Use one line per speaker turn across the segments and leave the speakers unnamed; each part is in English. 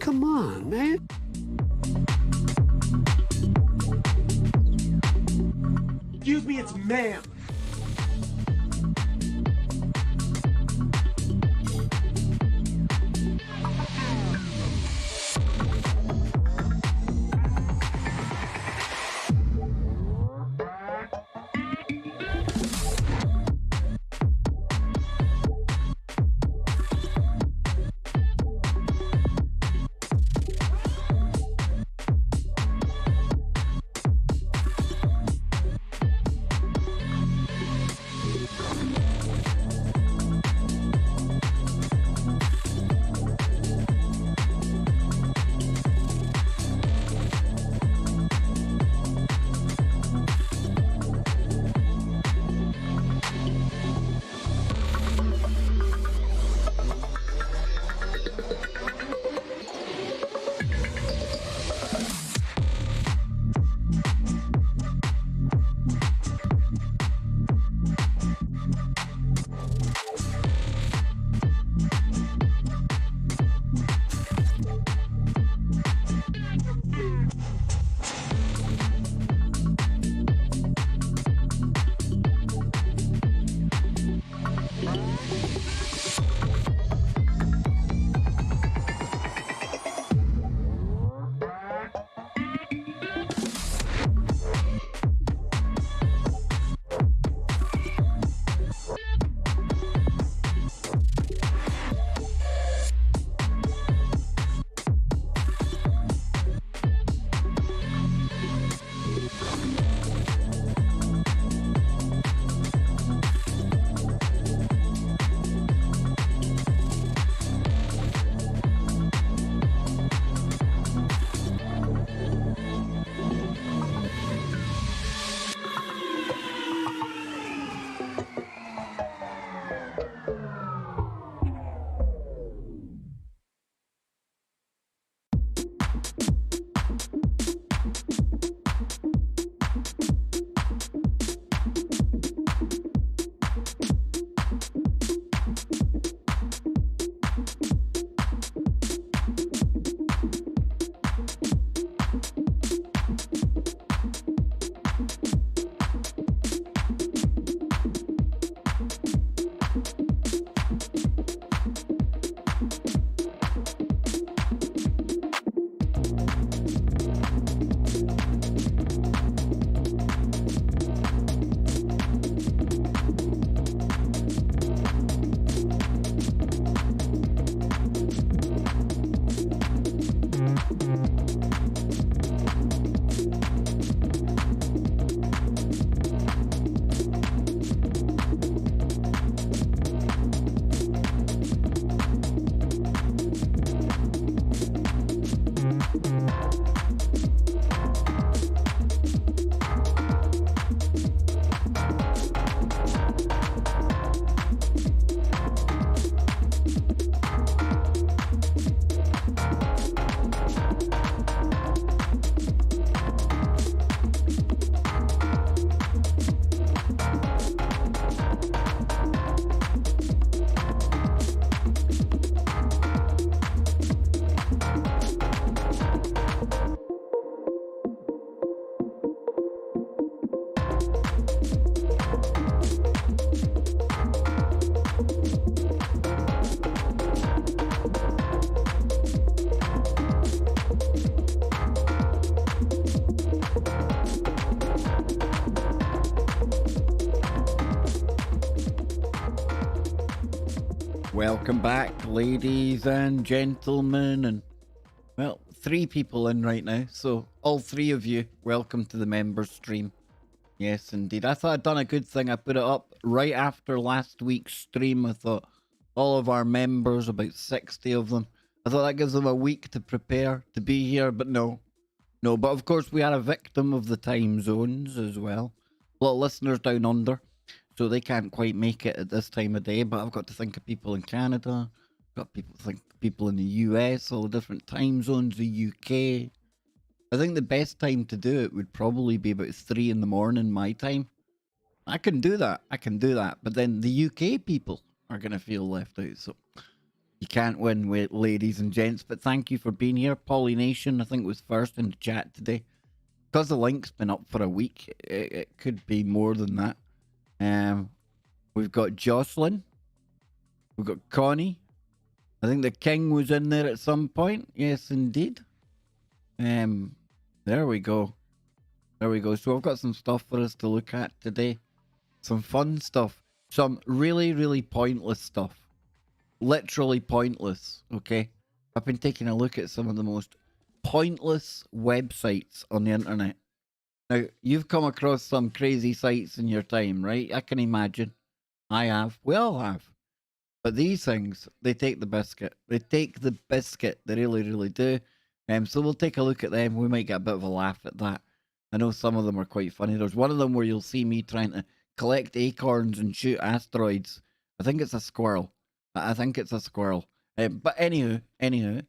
Come on, man.
Excuse me, it's ma'am.
Welcome back, ladies and gentlemen, and well, 3 people in right now, so all 3 of you, welcome to the members stream. Yes, indeed. I thought I'd done a good thing. I put it up right after last week's stream. I thought all of our members, about 60 of them, I thought that gives them a week to prepare to be here, but no. No, but of course we are a victim of the time zones as well. A lot of listeners down under, so they can't quite make it at this time of day, but I've got to think of people in Canada, got people in the US, all the different time zones, the UK. I think the best time to do it would probably be about 3 in the morning my time. I can do that, but then the UK people are going to feel left out, so You can't win with ladies and gents, but thank you for being here. Pollination, I think, was first in the chat today. Because the link's been up for a week, it could be more than that. We've got Jocelyn. We've got Connie. I think the King was in there at some point. Yes, indeed. There we go. There we go. So I've got some stuff for us to look at today. Some fun stuff. Some really, really pointless stuff. Literally pointless, okay? I've been taking a look at some of the most pointless websites on the internet. Now, you've come across some crazy sites in your time, right? I can imagine. I have. We all have. But these things, they take the biscuit. They take the biscuit. They really, really do. So we'll take a look at them. We might get a bit of a laugh at that. I know some of them are quite funny. There's one of them where you'll see me trying to collect acorns and shoot asteroids. I think it's a squirrel. I think it's a squirrel. But anywho,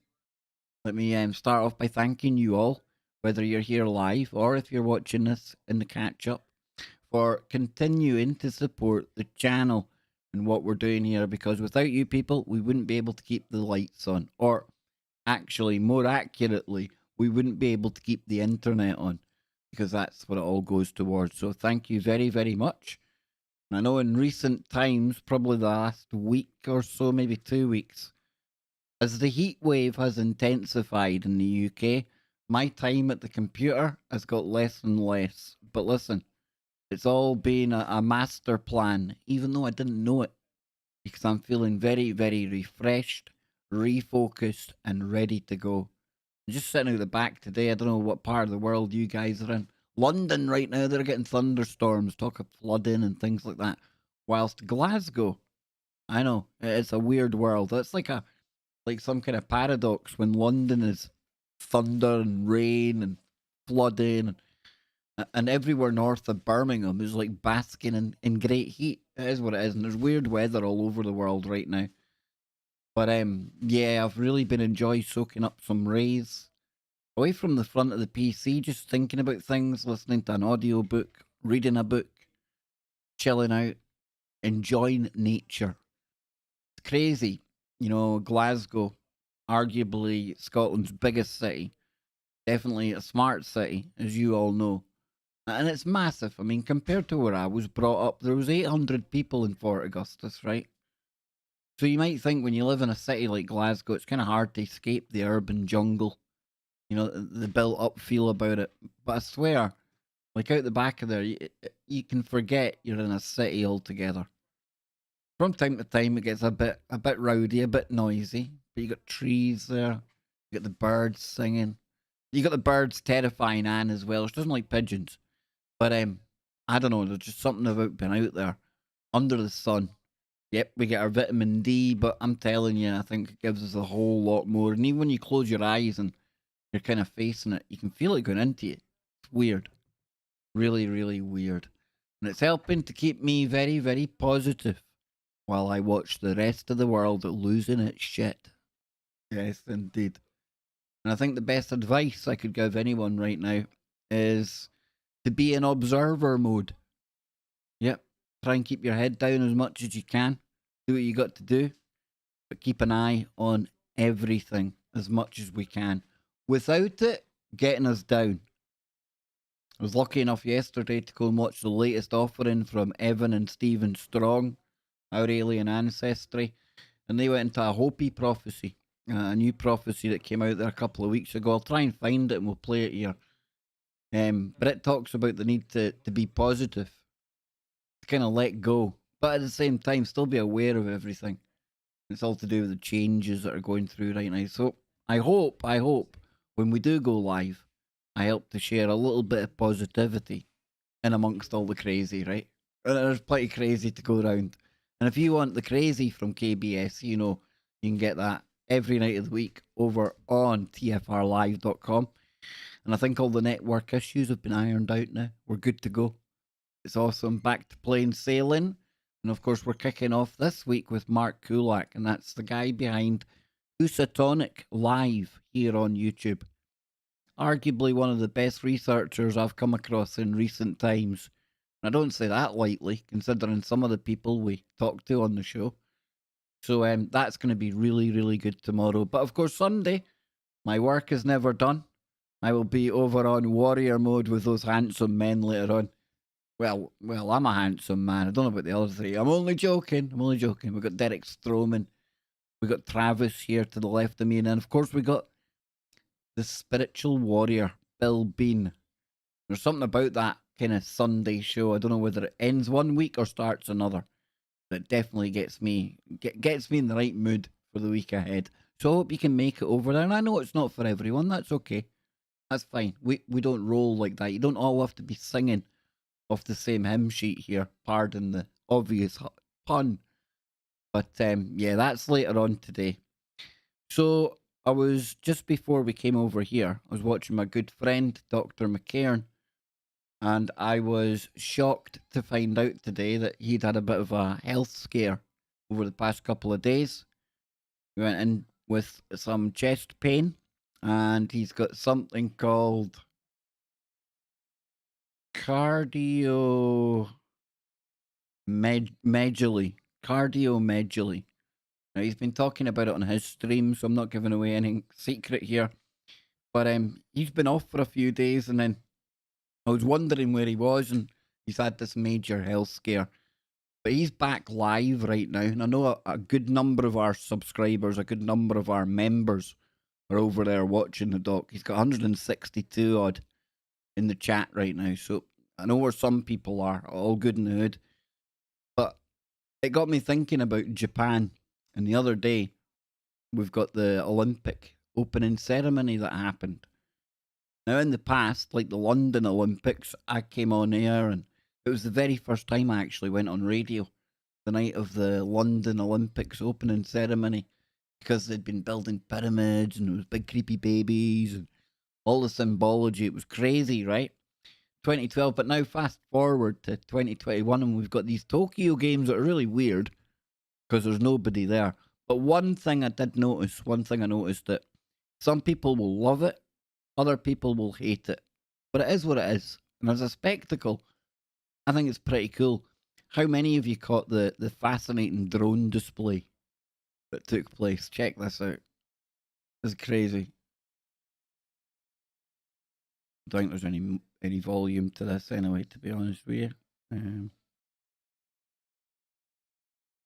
let me start off by thanking you all, whether you're here live or if you're watching this in the catch-up, for continuing to support the channel and what we're doing here, because without you people, we wouldn't be able to keep the lights on. Or actually, more accurately, we wouldn't be able to keep the internet on, because that's what it all goes towards. So thank you very, very much. And I know in recent times, probably the last week or so, maybe 2 weeks, as the heat wave has intensified in the UK, my time at the computer has got less and less. But listen, it's all been a master plan, even though I didn't know it, because I'm feeling very, very refreshed, refocused, and ready to go. I'm just sitting out the back today. I don't know what part of the world you guys are in. London right now, they're getting thunderstorms, talk of flooding and things like that. Whilst Glasgow, I know, it's a weird world. It's like some kind of paradox when London is thunder and rain and flooding and everywhere north of Birmingham is like basking in great heat. It is what it is, and there's weird weather all over the world right now. But yeah, I've really been enjoying soaking up some rays away from the front of the PC, just thinking about things, listening to an audiobook, reading a book, chilling out, enjoying nature. It's crazy, you know. Glasgow, arguably Scotland's biggest city, definitely a smart city, as you all know. And it's massive. I mean, compared to where I was brought up, there was 800 people in Fort Augustus, right? So you might think when you live in a city like Glasgow, it's kind of hard to escape the urban jungle, you know, the built-up feel about it. But I swear, like out the back of there, you can forget you're in a city altogether. From time to time, it gets a bit rowdy, a bit noisy. But you got trees there, you got the birds singing, you got the birds terrifying Anne as well. She doesn't like pigeons. But I don't know. There's just something about being out there under the sun. Yep, we get our vitamin D, but I'm telling you, I think it gives us a whole lot more. And even when you close your eyes and you're kind of facing it, you can feel it going into you. It's weird, really, really weird, and it's helping to keep me very, very positive while I watch the rest of the world losing its shit. Yes, indeed. And I think the best advice I could give anyone right now is to be in observer mode. Yep. Try and keep your head down as much as you can. Do what you got to do. But keep an eye on everything as much as we can. Without it getting us down. I was lucky enough yesterday to go and watch the latest offering from Evan and Stephen Strong, Our Alien Ancestry. And they went into a Hopi prophecy. A new prophecy that came out there a couple of weeks ago. I'll try and find it and we'll play it here. But it talks about the need to be positive, to kind of let go, but at the same time still be aware of everything. It's all to do with the changes that are going through right now. So I hope when we do go live, I help to share a little bit of positivity in amongst all the crazy, right? There's plenty crazy to go around. And if you want the crazy from KBS, you know, you can get that every night of the week over on tfrlive.com. And I think all the network issues have been ironed out now. We're good to go. It's awesome. Back to plain sailing. And of course, we're kicking off this week with Mark Kulak. And that's the guy behind Housatonic Live here on YouTube. Arguably one of the best researchers I've come across in recent times. And I don't say that lightly, considering some of the people we talk to on the show. So that's going to be really, really good tomorrow. But of course, Sunday, my work is never done. I will be over on warrior mode with those handsome men later on. Well, I'm a handsome man. I don't know about the other three. I'm only joking. We've got Derek Stroman. We got Travis here to the left of me. And then, of course, we got the spiritual warrior, Bill Bean. There's something about that kind of Sunday show. I don't know whether it ends one week or starts another. But it definitely gets me in the right mood for the week ahead. So I hope you can make it over there. And I know it's not for everyone. That's okay. That's fine. We don't roll like that. You don't all have to be singing off the same hymn sheet here. Pardon the obvious pun. But yeah, that's later on today. So I was, just before we came over here, I was watching my good friend, Dr. McCairn, and I was shocked to find out today that he'd had a bit of a health scare over the past couple of days. He went in with some chest pain, and he's got something called cardiomegaly. Cardiomegaly. Now, he's been talking about it on his stream, so I'm not giving away any secret here. But he's been off for a few days, and then I was wondering where he was, and he's had this major health scare. But he's back live right now, and I know a good number of our subscribers, a good number of our members are over there watching the doc. He's got 162 odd in the chat right now, so I know where some people are, all good in the hood. But it got me thinking about Japan, and the other day, we've got the Olympic opening ceremony that happened. Now, in the past, like the London Olympics, I came on air, and it was the very first time I actually went on radio the night of the London Olympics opening ceremony, because they'd been building pyramids, and it was big creepy babies, and all the symbology. It was crazy, right? 2012, but now fast forward to 2021, and we've got these Tokyo games that are really weird because there's nobody there. But one thing I noticed that some people will love it, other people will hate it. But it is what it is. And as a spectacle, I think it's pretty cool. How many of you caught the fascinating drone display that took place? Check this out. It's crazy. I don't think there's any volume to this anyway, to be honest with you.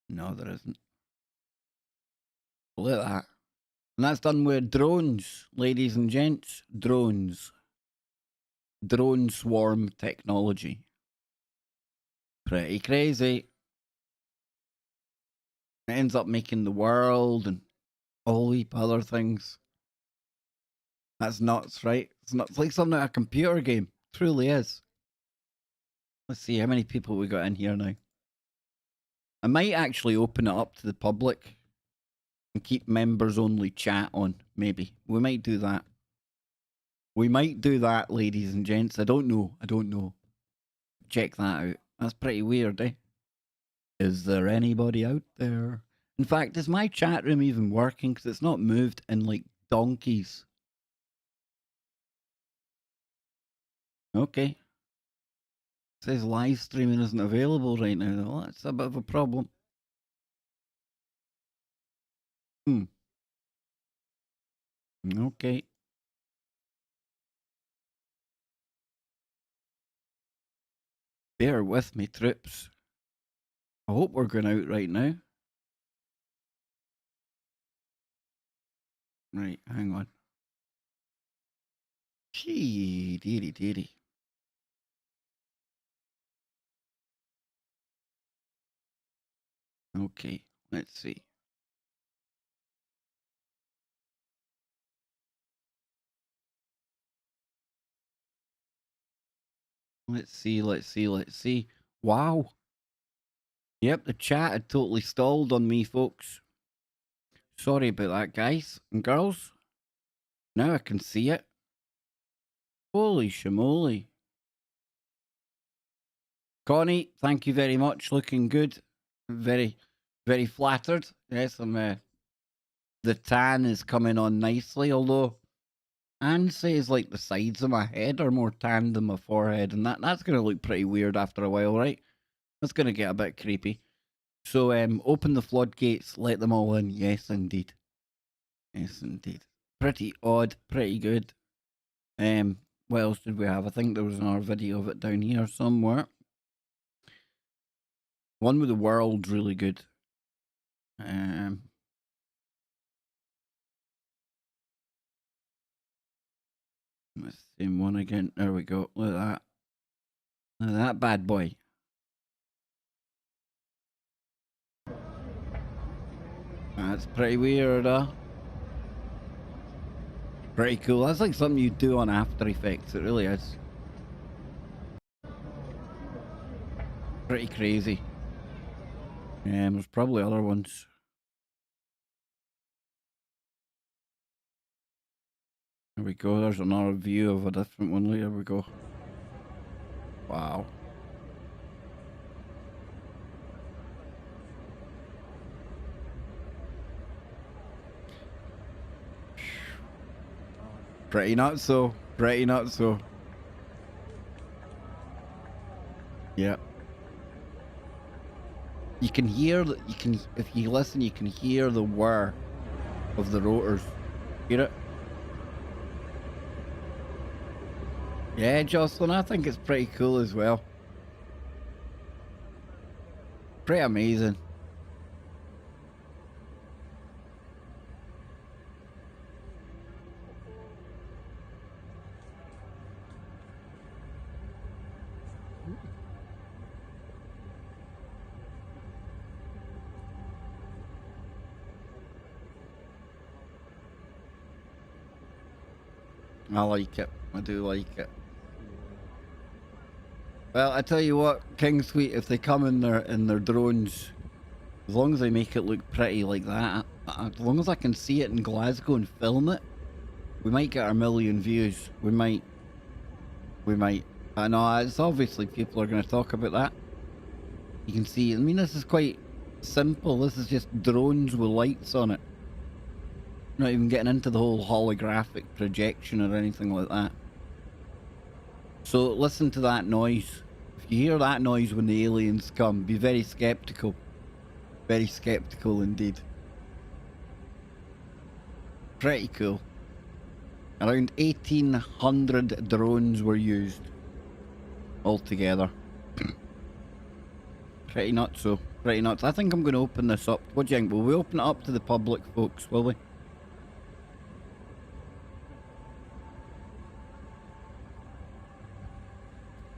No, there isn't. Look at that. And that's done with drones, ladies and gents. Drones. Drone swarm technology. Pretty crazy. It ends up making the world and all heap other things. That's nuts, right? It's like something like a computer game. It truly is. Let's see how many people we got in here now. I might actually open it up to the public and keep members only chat on, maybe. We might do that. Ladies and gents. I don't know. Check that out. That's pretty weird, eh? Is there anybody out there? In fact, is my chat room even working? Because it's not moved in like donkeys. Okay. It says live streaming isn't available right now. Well, that's a bit of a problem. Okay. Bear with me, troops. I hope we're going out right now. Right, hang on. Gee, dearie. Okay, let's see. Let's see. Wow. Yep, the chat had totally stalled on me, folks. Sorry about that, guys and girls. Now I can see it. Holy shamoly. Connie, thank you very much. Looking good. Very, very flattered. Yes, the tan is coming on nicely, although Anne says like the sides of my head are more tanned than my forehead, and that's going to look pretty weird after a while, right? That's going to get a bit creepy. So open the floodgates, let them all in. Yes, indeed. Yes, indeed. Pretty odd, pretty good. What else did we have? I think there was another video of it down here somewhere. One with the world's really good. The same one again. There we go. Look at that. Look at that bad boy. That's pretty weird, huh? Pretty cool. That's like something you do on After Effects. It really is. Pretty crazy. There's probably other ones. There we go. There's another view of a different one. There we go. Wow. Pretty nuts, so. Pretty nuts, so. Yeah. You can hear that. You can, if you listen, you can hear the whir of the rotors. Hear it? Yeah, Jocelyn, I think it's pretty cool as well. Pretty amazing. I like it. I do like it. Well, I tell you what, King Sweet, if they come in their drones, as long as they make it look pretty like that, as long as I can see it in Glasgow and film it, we might get our 1,000,000 views. We might. I know, it's obviously people are going to talk about that. You can see, I mean, this is quite simple. This is just drones with lights on it. Not even getting into the whole holographic projection or anything like that. So listen to that noise. If you hear that noise when the aliens come, be very skeptical. Very skeptical indeed. Pretty cool. Around 1,800 drones were used altogether. Pretty nuts, so. Pretty nuts. I think I'm going to open this up. What do you think? Will we open it up to the public, folks? Will we?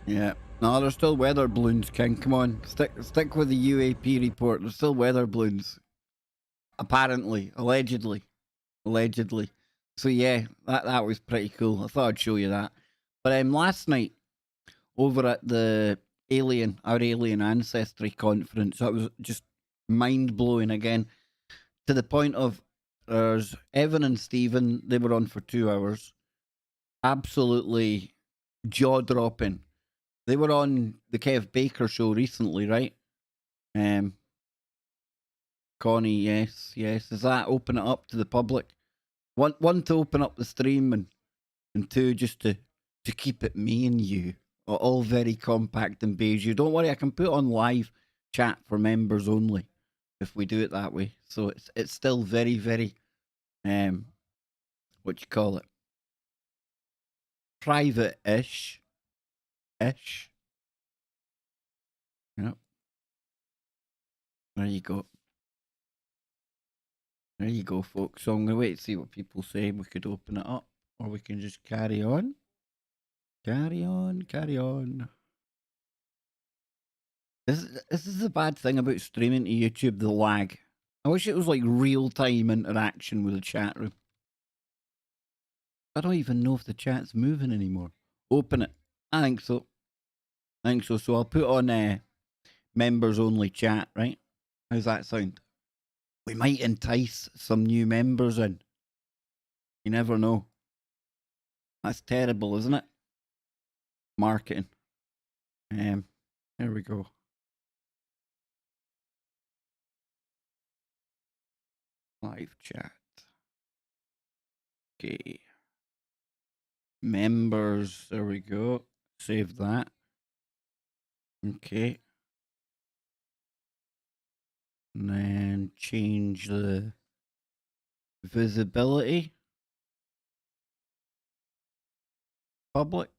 Yeah. No, there's still weather balloons, King. Come on. Stick with the UAP report. There's still weather balloons. Apparently. Allegedly. Allegedly. So yeah, that was pretty cool. I thought I'd show you that. But last night, over at the our alien ancestry conference, that was just mind-blowing again. To the point of, there's Evan and Stephen, they were on for 2 hours. Absolutely jaw-dropping. They were on the Kev Baker show recently, right? Connie, yes. Does that open it up to the public? One to open up the stream, and two just to keep it me and you. All very compact and beige. You don't worry, I can put on live chat for members only if we do it that way. So it's still very, very what you call it? Private-ish. Ish. Yep. There you go. There you go, folks. So I'm going to wait to see what people say. We could open it up, or we can just carry on. Carry on. This is the bad thing about streaming to YouTube, the lag. I wish it was like real-time interaction with the chat room. I don't even know if the chat's moving anymore. Open it. I think so. So I'll put on members only chat, right? How's that sound? We might entice some new members in. You never know. That's terrible, isn't it? Marketing. Here we go. Live chat. Okay. Members. There we go. Save that. Okay. And then change the visibility. Public.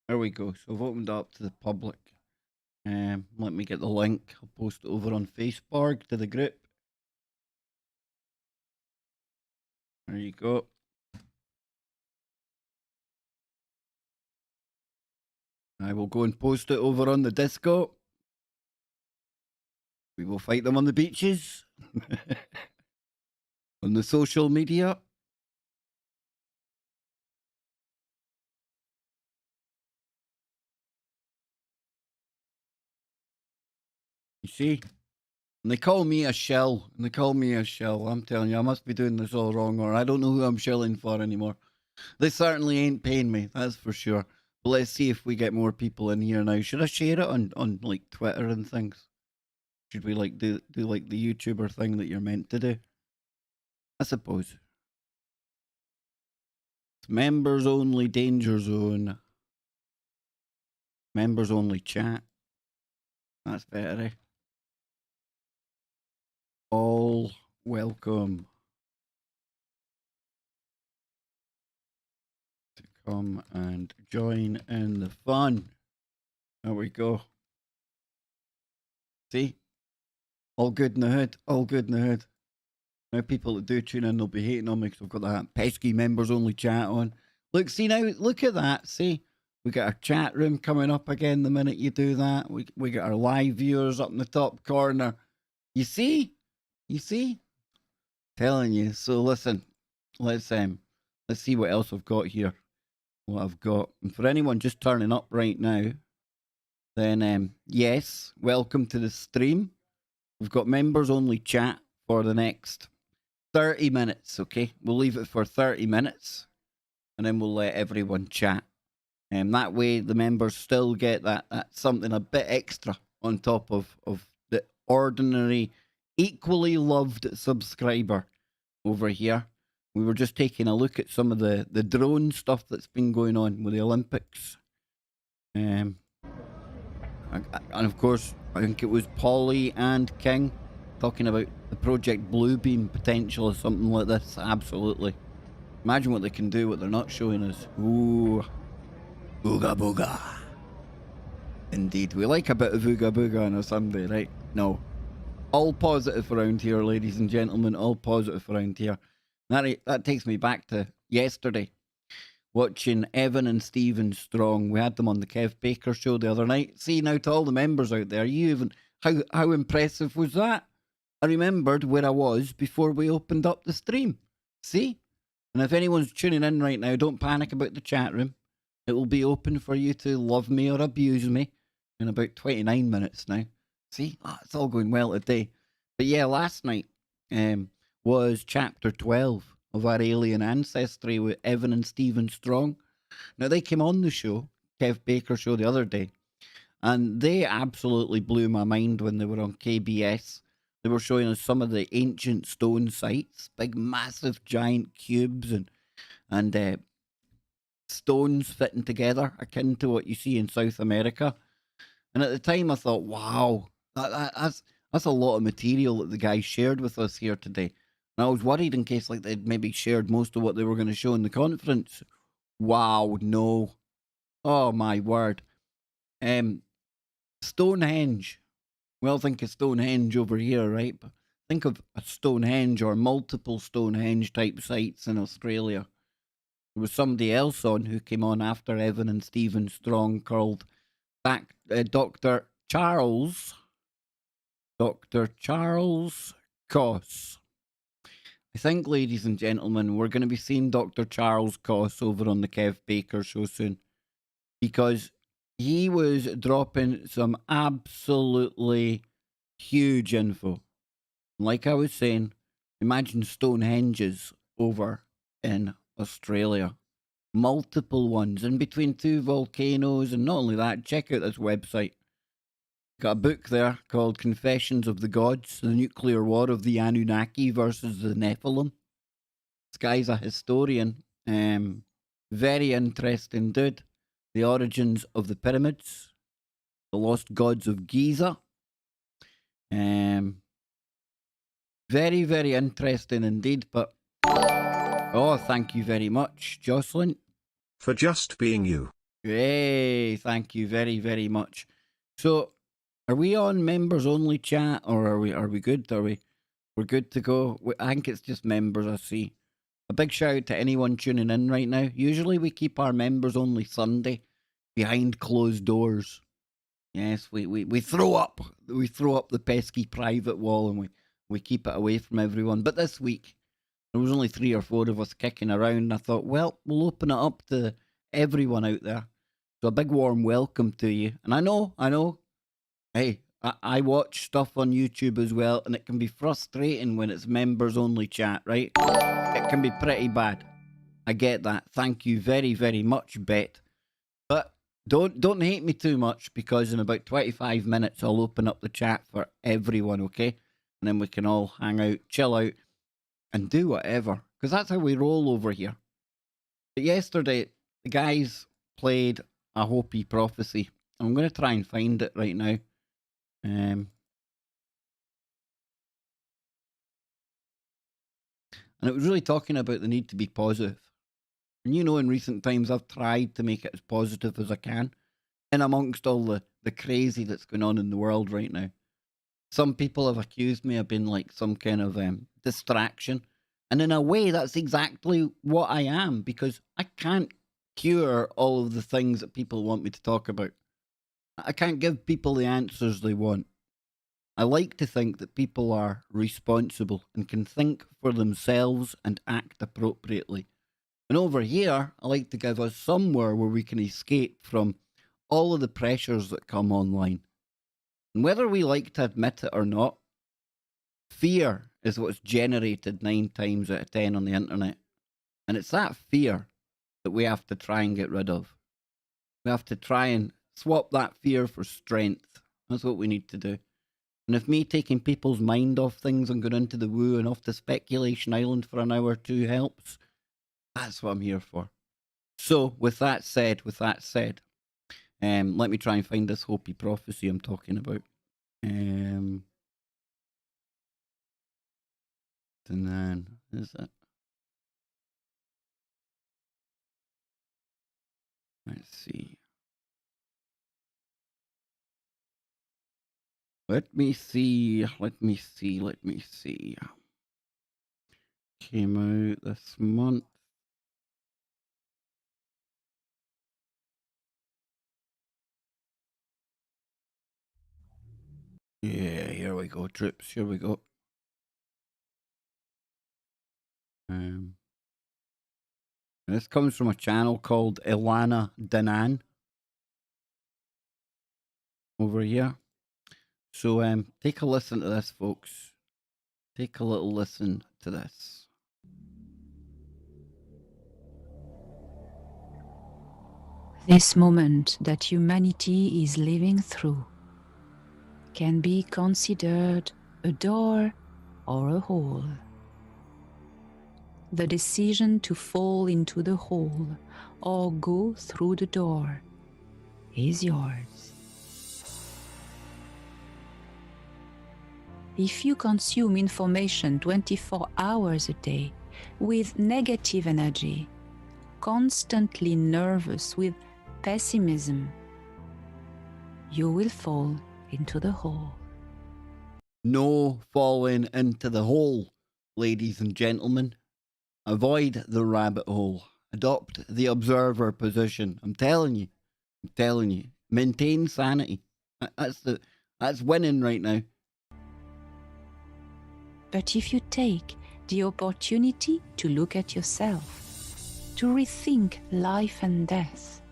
There we go. So I've opened up to the public. Let me get the link. I'll post it over on Facebook to the group. There you go. I will go and post it over on the disco. We will fight them on the beaches. On the social media. You see? And they call me a shell. And they call me a shell. I'm telling you, I must be doing this all wrong, or I don't know who I'm shelling for anymore. They certainly ain't paying me, that's for sure. But let's see if we get more people in here now. Should I share it on like Twitter and things? Should we like do like the YouTuber thing that you're meant to do? I suppose. It's members only danger zone. Members only chat. That's better, eh? All welcome to come and join in the fun. There we go. See? All good in the hood. All good in the hood. Now people that do tune in, they'll be hating on me because I've got that pesky members only chat on. Look, see now, look at that. See? We got our chat room coming up again the minute you do that. We got our live viewers up in the top corner. You see? You see? Telling you. So listen, let's see what else I've got here. What I've got. And for anyone just turning up right now, then yes, welcome to the stream. We've got members only chat for the next 30 minutes, okay? We'll leave it for 30 minutes and then we'll let everyone chat. And that way the members still get that something a bit extra on top of the ordinary, equally loved subscriber over here. We were just taking a look at some of the drone stuff that's been going on with the Olympics. And of course, I think it was Polly and King talking about the Project Bluebeam potential or something like this. Absolutely. Imagine what they can do, what they're not showing us. Ooh. Ooga booga. Indeed. We like a bit of ooga booga on a Sunday, right? No. All positive around here, ladies and gentlemen. All positive around here. That takes me back to yesterday. Watching Evan and Stephen Strong. We had them on the Kev Baker show the other night. See, now to all the members out there, how impressive was that? I remembered where I was before we opened up the stream. See? And if anyone's tuning in right now, don't panic about the chat room. It will be open for you to love me or abuse me in about 29 minutes now. See? It's all going well today. But yeah, last night was chapter 12 of our alien ancestry with Evan and Stephen Strong. Now, they came on the show, Kev Baker show the other day, and they absolutely blew my mind when they were on KBS. They were showing us some of the ancient stone sites, big, massive, giant cubes and stones fitting together, akin to what you see in South America. And at the time, I thought, wow, that's a lot of material that the guys shared with us here today. And I was worried in case like they'd maybe shared most of what they were going to show in the conference. Wow, no. Oh, my word. Stonehenge. Well, think of Stonehenge over here, right? But think of a Stonehenge or multiple Stonehenge type sites in Australia. There was somebody else on who came on after Evan and Stephen Strong called Dr. Charles Koss. I think, ladies and gentlemen, we're going to be seeing Dr. Charles Koss over on the Kev Baker show soon, because he was dropping some absolutely huge info. Like I was saying, imagine Stonehenges over in Australia. multiple ones in between two volcanoes. And not only that, check out this website. Got a book there called Confessions of the Gods, the Nuclear War of the Anunnaki versus the Nephilim. This guy's a historian. Very interesting dude. The origins of the pyramids, the lost gods of Giza. Very, very interesting indeed. But oh, thank you very much, Jocelyn.
For just being you.
Hey, thank you very, very much. So, are we on members only chat, or are we good? We're good to go? I think it's just members. I see. A big shout out to anyone tuning in right now. Usually we keep our members only Sunday behind closed doors. Yes, we throw up the pesky private wall, and we keep it away from everyone. But this week there was only 3 or 4 of us kicking around, and I thought, well, we'll open it up to everyone out there. So a big warm welcome to you. And I know. Hey, I watch stuff on YouTube as well, and it can be frustrating when it's members only chat, right? It can be pretty bad. I get that. Thank you very, very much, Bet. But don't hate me too much, because in about 25 minutes I'll open up the chat for everyone, okay? And then we can all hang out, chill out, and do whatever. Because that's how we roll over here. But yesterday, the guys played a Hopi prophecy. I'm going to try and find it right now. And it was really talking about the need to be positive. And you know, in recent times, I've tried to make it as positive as I can. And amongst all the crazy that's going on in the world right now. Some people have accused me of being like some kind of distraction. And in a way, that's exactly what I am, because I can't cure all of the things that people want me to talk about. I can't give people the answers they want. I like to think that people are responsible and can think for themselves and act appropriately. And over here, I like to give us somewhere where we can escape from all of the pressures that come online. And whether we like to admit it or not, fear is what's generated 9 times out of 10 on the internet. And it's that fear that we have to try and get rid of. We have to try and swap that fear for strength. That's what we need to do. And if me taking people's mind off things and going into the woo and off to Speculation Island for an hour or two helps, that's what I'm here for. So, with that said, let me try and find this Hopi prophecy I'm talking about. And then, is it? Let's see. Let me see. Came out this month. Yeah, here we go, troops. Here we go. This comes from a channel called Ilana Danan over here. So take a listen to this, folks. Take a little listen to this.
This moment that humanity is living through can be considered a door or a hole. The decision to fall into the hole or go through the door is yours. If you consume information 24 hours a day with negative energy, constantly nervous with pessimism, you will fall into the hole.
No falling into the hole, ladies and gentlemen. Avoid the rabbit hole. Adopt the observer position. I'm telling you. Maintain sanity. That's winning right now.
But if you take the opportunity to look at yourself, to rethink life and death,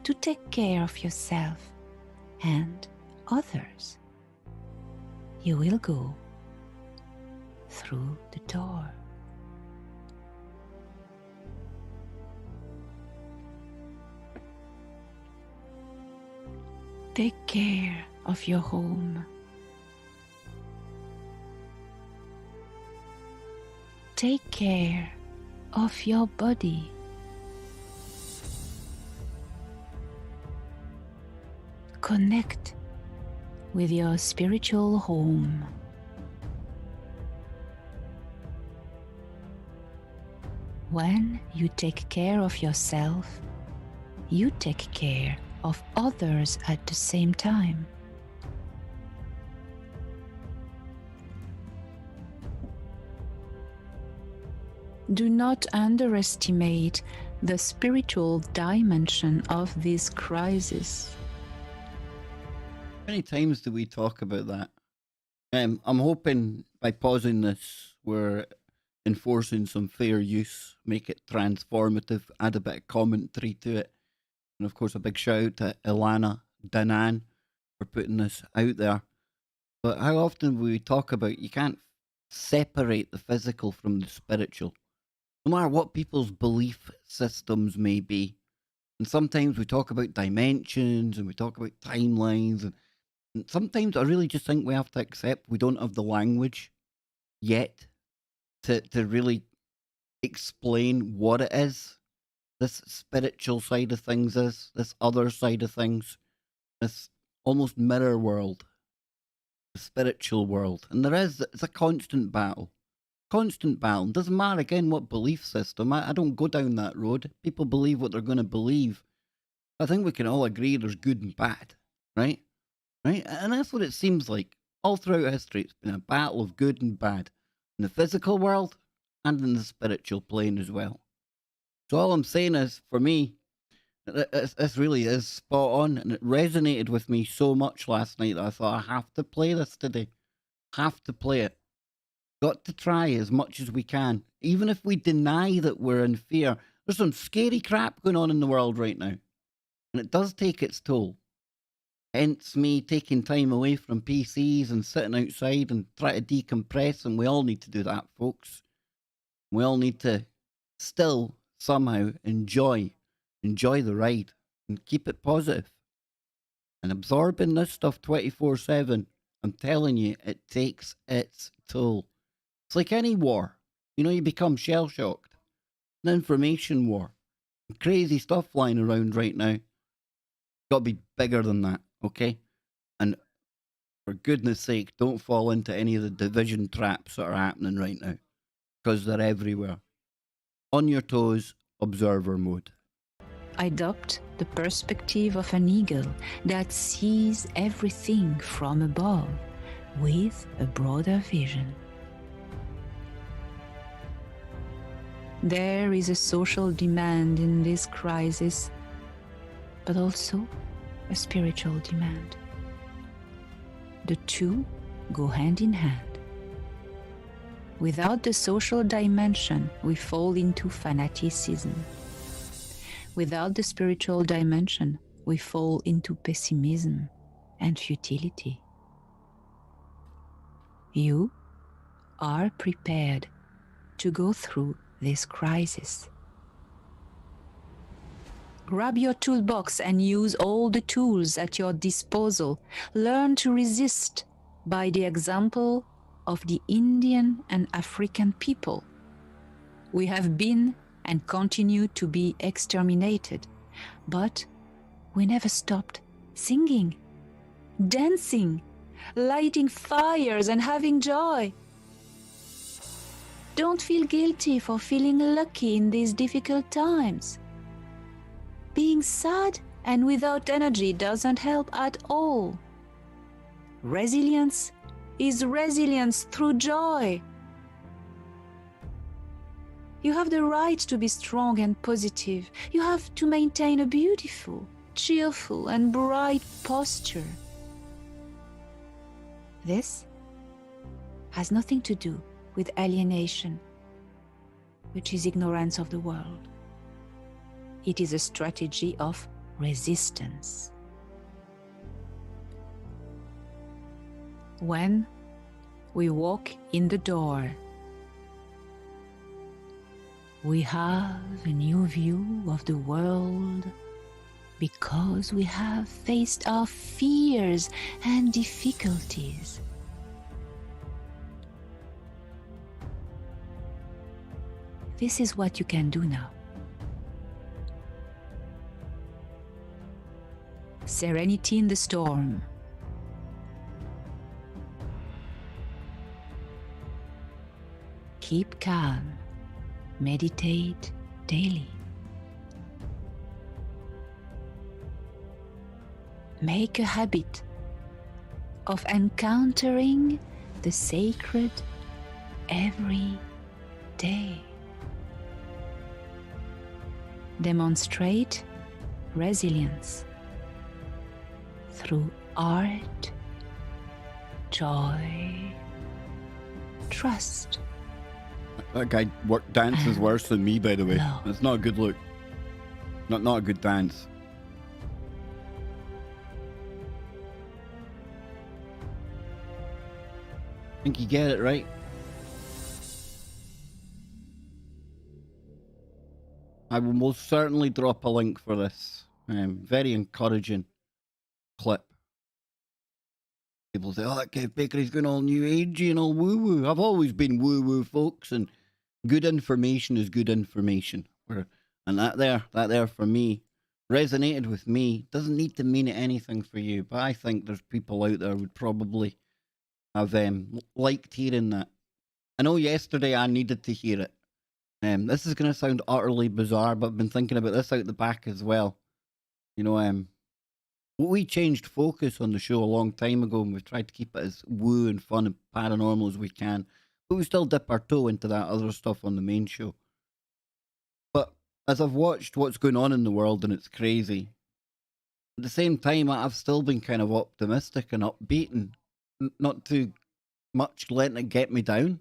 to take care of yourself and others, you will go through the door. Take care of your home. Take care of your body. Connect with your spiritual home. When you take care of yourself, you take care of others at the same time. Do not underestimate the spiritual dimension of this crisis.
How many times do we talk about that? I'm hoping by pausing this, we're enforcing some fair use, make it transformative, add a bit of commentary to it. And of course, a big shout out to Ilana Danan for putting this out there. But how often we talk about you can't separate the physical from the spiritual, no matter what people's belief systems may be. And sometimes we talk about dimensions and we talk about timelines. And sometimes I really just think we have to accept we don't have the language yet to really explain what it is this spiritual side of things is, this other side of things, this almost mirror world, the spiritual world. And it's a constant battle. Constant battle. It doesn't matter, again, what belief system. I don't go down that road. People believe what they're going to believe. I think we can all agree there's good and bad, right? Right? And that's what it seems like. All throughout history, it's been a battle of good and bad in the physical world and in the spiritual plane as well. So all I'm saying is, for me, this really is spot on, and it resonated with me so much last night that I thought I have to play this today. Have to play it. Got to try as much as we can. Even if we deny that we're in fear, there's some scary crap going on in the world right now. And it does take its toll. Hence me taking time away from PCs and sitting outside and try to decompress, and we all need to do that, folks. We all need to still somehow enjoy the ride and keep it positive. And absorbing this stuff 24/7, I'm telling you, it takes its toll. It's like any war. You know, you become shell-shocked. An information war. Crazy stuff flying around right now. Got to be bigger than that, okay? And for goodness sake, don't fall into any of the division traps that are happening right now, because they're everywhere. On your toes, observer mode.
Adopt the perspective of an eagle that sees everything from above with a broader vision. There is a social demand in this crisis, but also a spiritual demand. The two go hand in hand. Without the social dimension, we fall into fanaticism. Without the spiritual dimension, we fall into pessimism and futility. You are prepared to go through this crisis. Grab your toolbox and use all the tools at your disposal. Learn to resist by the example of the Indian and African people. We have been and continue to be exterminated, but we never stopped singing, dancing, lighting fires and having joy. Don't feel guilty for feeling lucky in these difficult times. Being sad and without energy doesn't help at all. Resilience is resilience through joy. You have the right to be strong and positive. You have to maintain a beautiful, cheerful, and bright posture. This has nothing to do with alienation, which is ignorance of the world. It is a strategy of resistance. When we walk in the door, we have a new view of the world because we have faced our fears and difficulties. This is what you can do now. Serenity in the storm. Keep calm. Meditate daily. Make a habit of encountering the sacred every day. Demonstrate resilience through art, joy, trust.
That guy dances worse than me, by the way.
No.
It's not a good look. Not a good dance. I think you get it, right? I will most certainly drop a link for this. Very encouraging clip. People say, oh, that Kev Bakery's going all new agey and all woo-woo. I've always been woo-woo, folks, and good information is good information. And that there for me resonated with me. Doesn't need to mean anything for you, but I think there's people out there who would probably have liked hearing that. I know yesterday I needed to hear it. This is going to sound utterly bizarre, but I've been thinking about this out the back as well. You know, we changed focus on the show a long time ago, and we've tried to keep it as woo and fun and paranormal as we can, but we still dip our toe into that other stuff on the main show. But as I've watched what's going on in the world, and it's crazy, at the same time, I've still been kind of optimistic and upbeat and not too much letting it get me down.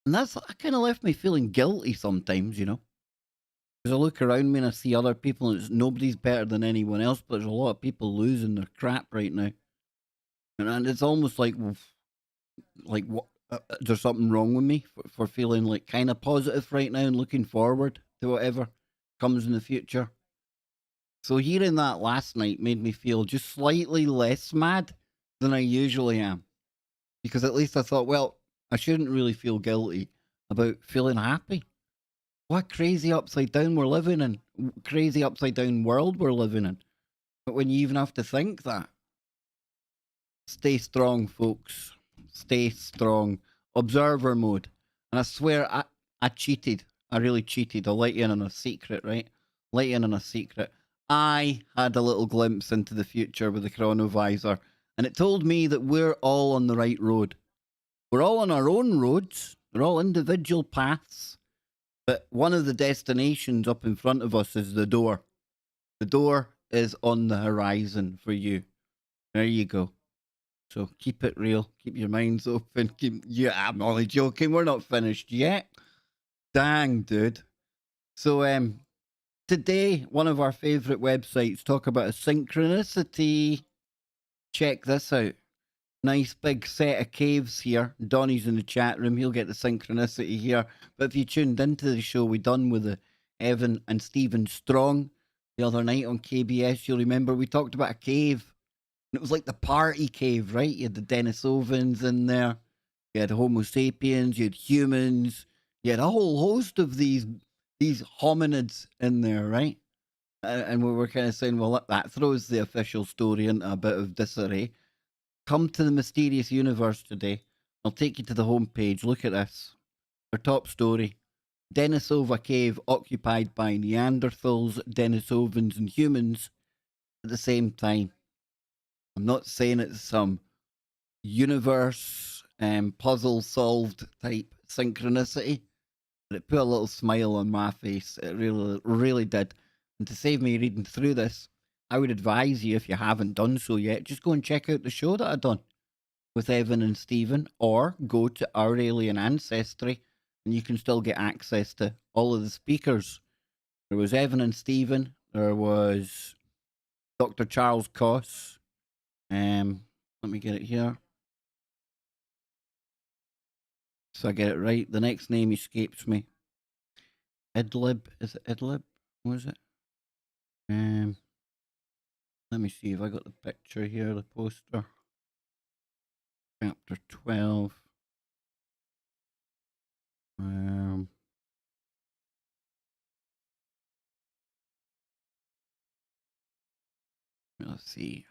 And that kind of left me feeling guilty sometimes, you know. Because I look around me and I see other people, and nobody's better than anyone else, but there's a lot of people losing their crap right now. And it's almost like what? Is there something wrong with me for feeling like kind of positive right now and looking forward to whatever comes in the future? So hearing that last night made me feel just slightly less mad than I usually am. Because at least I thought, well, I shouldn't really feel guilty about feeling happy. What crazy upside down we're living in. Crazy upside down world we're living in. But when you even have to think that. Stay strong, folks. Stay strong. Observer mode. And I swear I cheated. I really cheated. I'll let you in on a secret, right? Let you in on a secret. I had a little glimpse into the future with the chronovisor, and it told me that we're all on the right road. We're all on our own roads. They're all individual paths. But one of the destinations up in front of us is the door. The door is on the horizon for you. There you go. So keep it real. Keep your minds open. I'm only joking. We're not finished yet. Dang, dude. So today, one of our favourite websites talk about a synchronicity. Check this out. Nice big set of caves here. Donnie's in the chat room. He'll get the synchronicity here. But if you tuned into the show we done with Evan and Stephen Strong the other night on KBS, you'll remember we talked about a cave. And it was like the party cave, right? You had the Denisovans in there. You had Homo sapiens. You had humans. You had a whole host of these hominids in there, right? And we were kind of saying, well, that throws the official story into a bit of disarray. Come to the mysterious universe today. I'll take you to the homepage. Look at this. Our top story. Denisova cave occupied by Neanderthals, Denisovans, and humans at the same time. I'm not saying it's some universe puzzle solved type synchronicity, but it put a little smile on my face. It really, really did. And to save me reading through this, I would advise you, if you haven't done so yet, just go and check out the show that I've done with Evan and Stephen, or go to Our Alien Ancestry, and you can still get access to all of the speakers. There was Evan and Stephen. There was Dr. Charles Koss. Let me get it here. So I get it right. The next name escapes me. Idlib. Is it Idlib? What is it? Let me see if I got the picture here, the poster. Chapter 12. Let's see.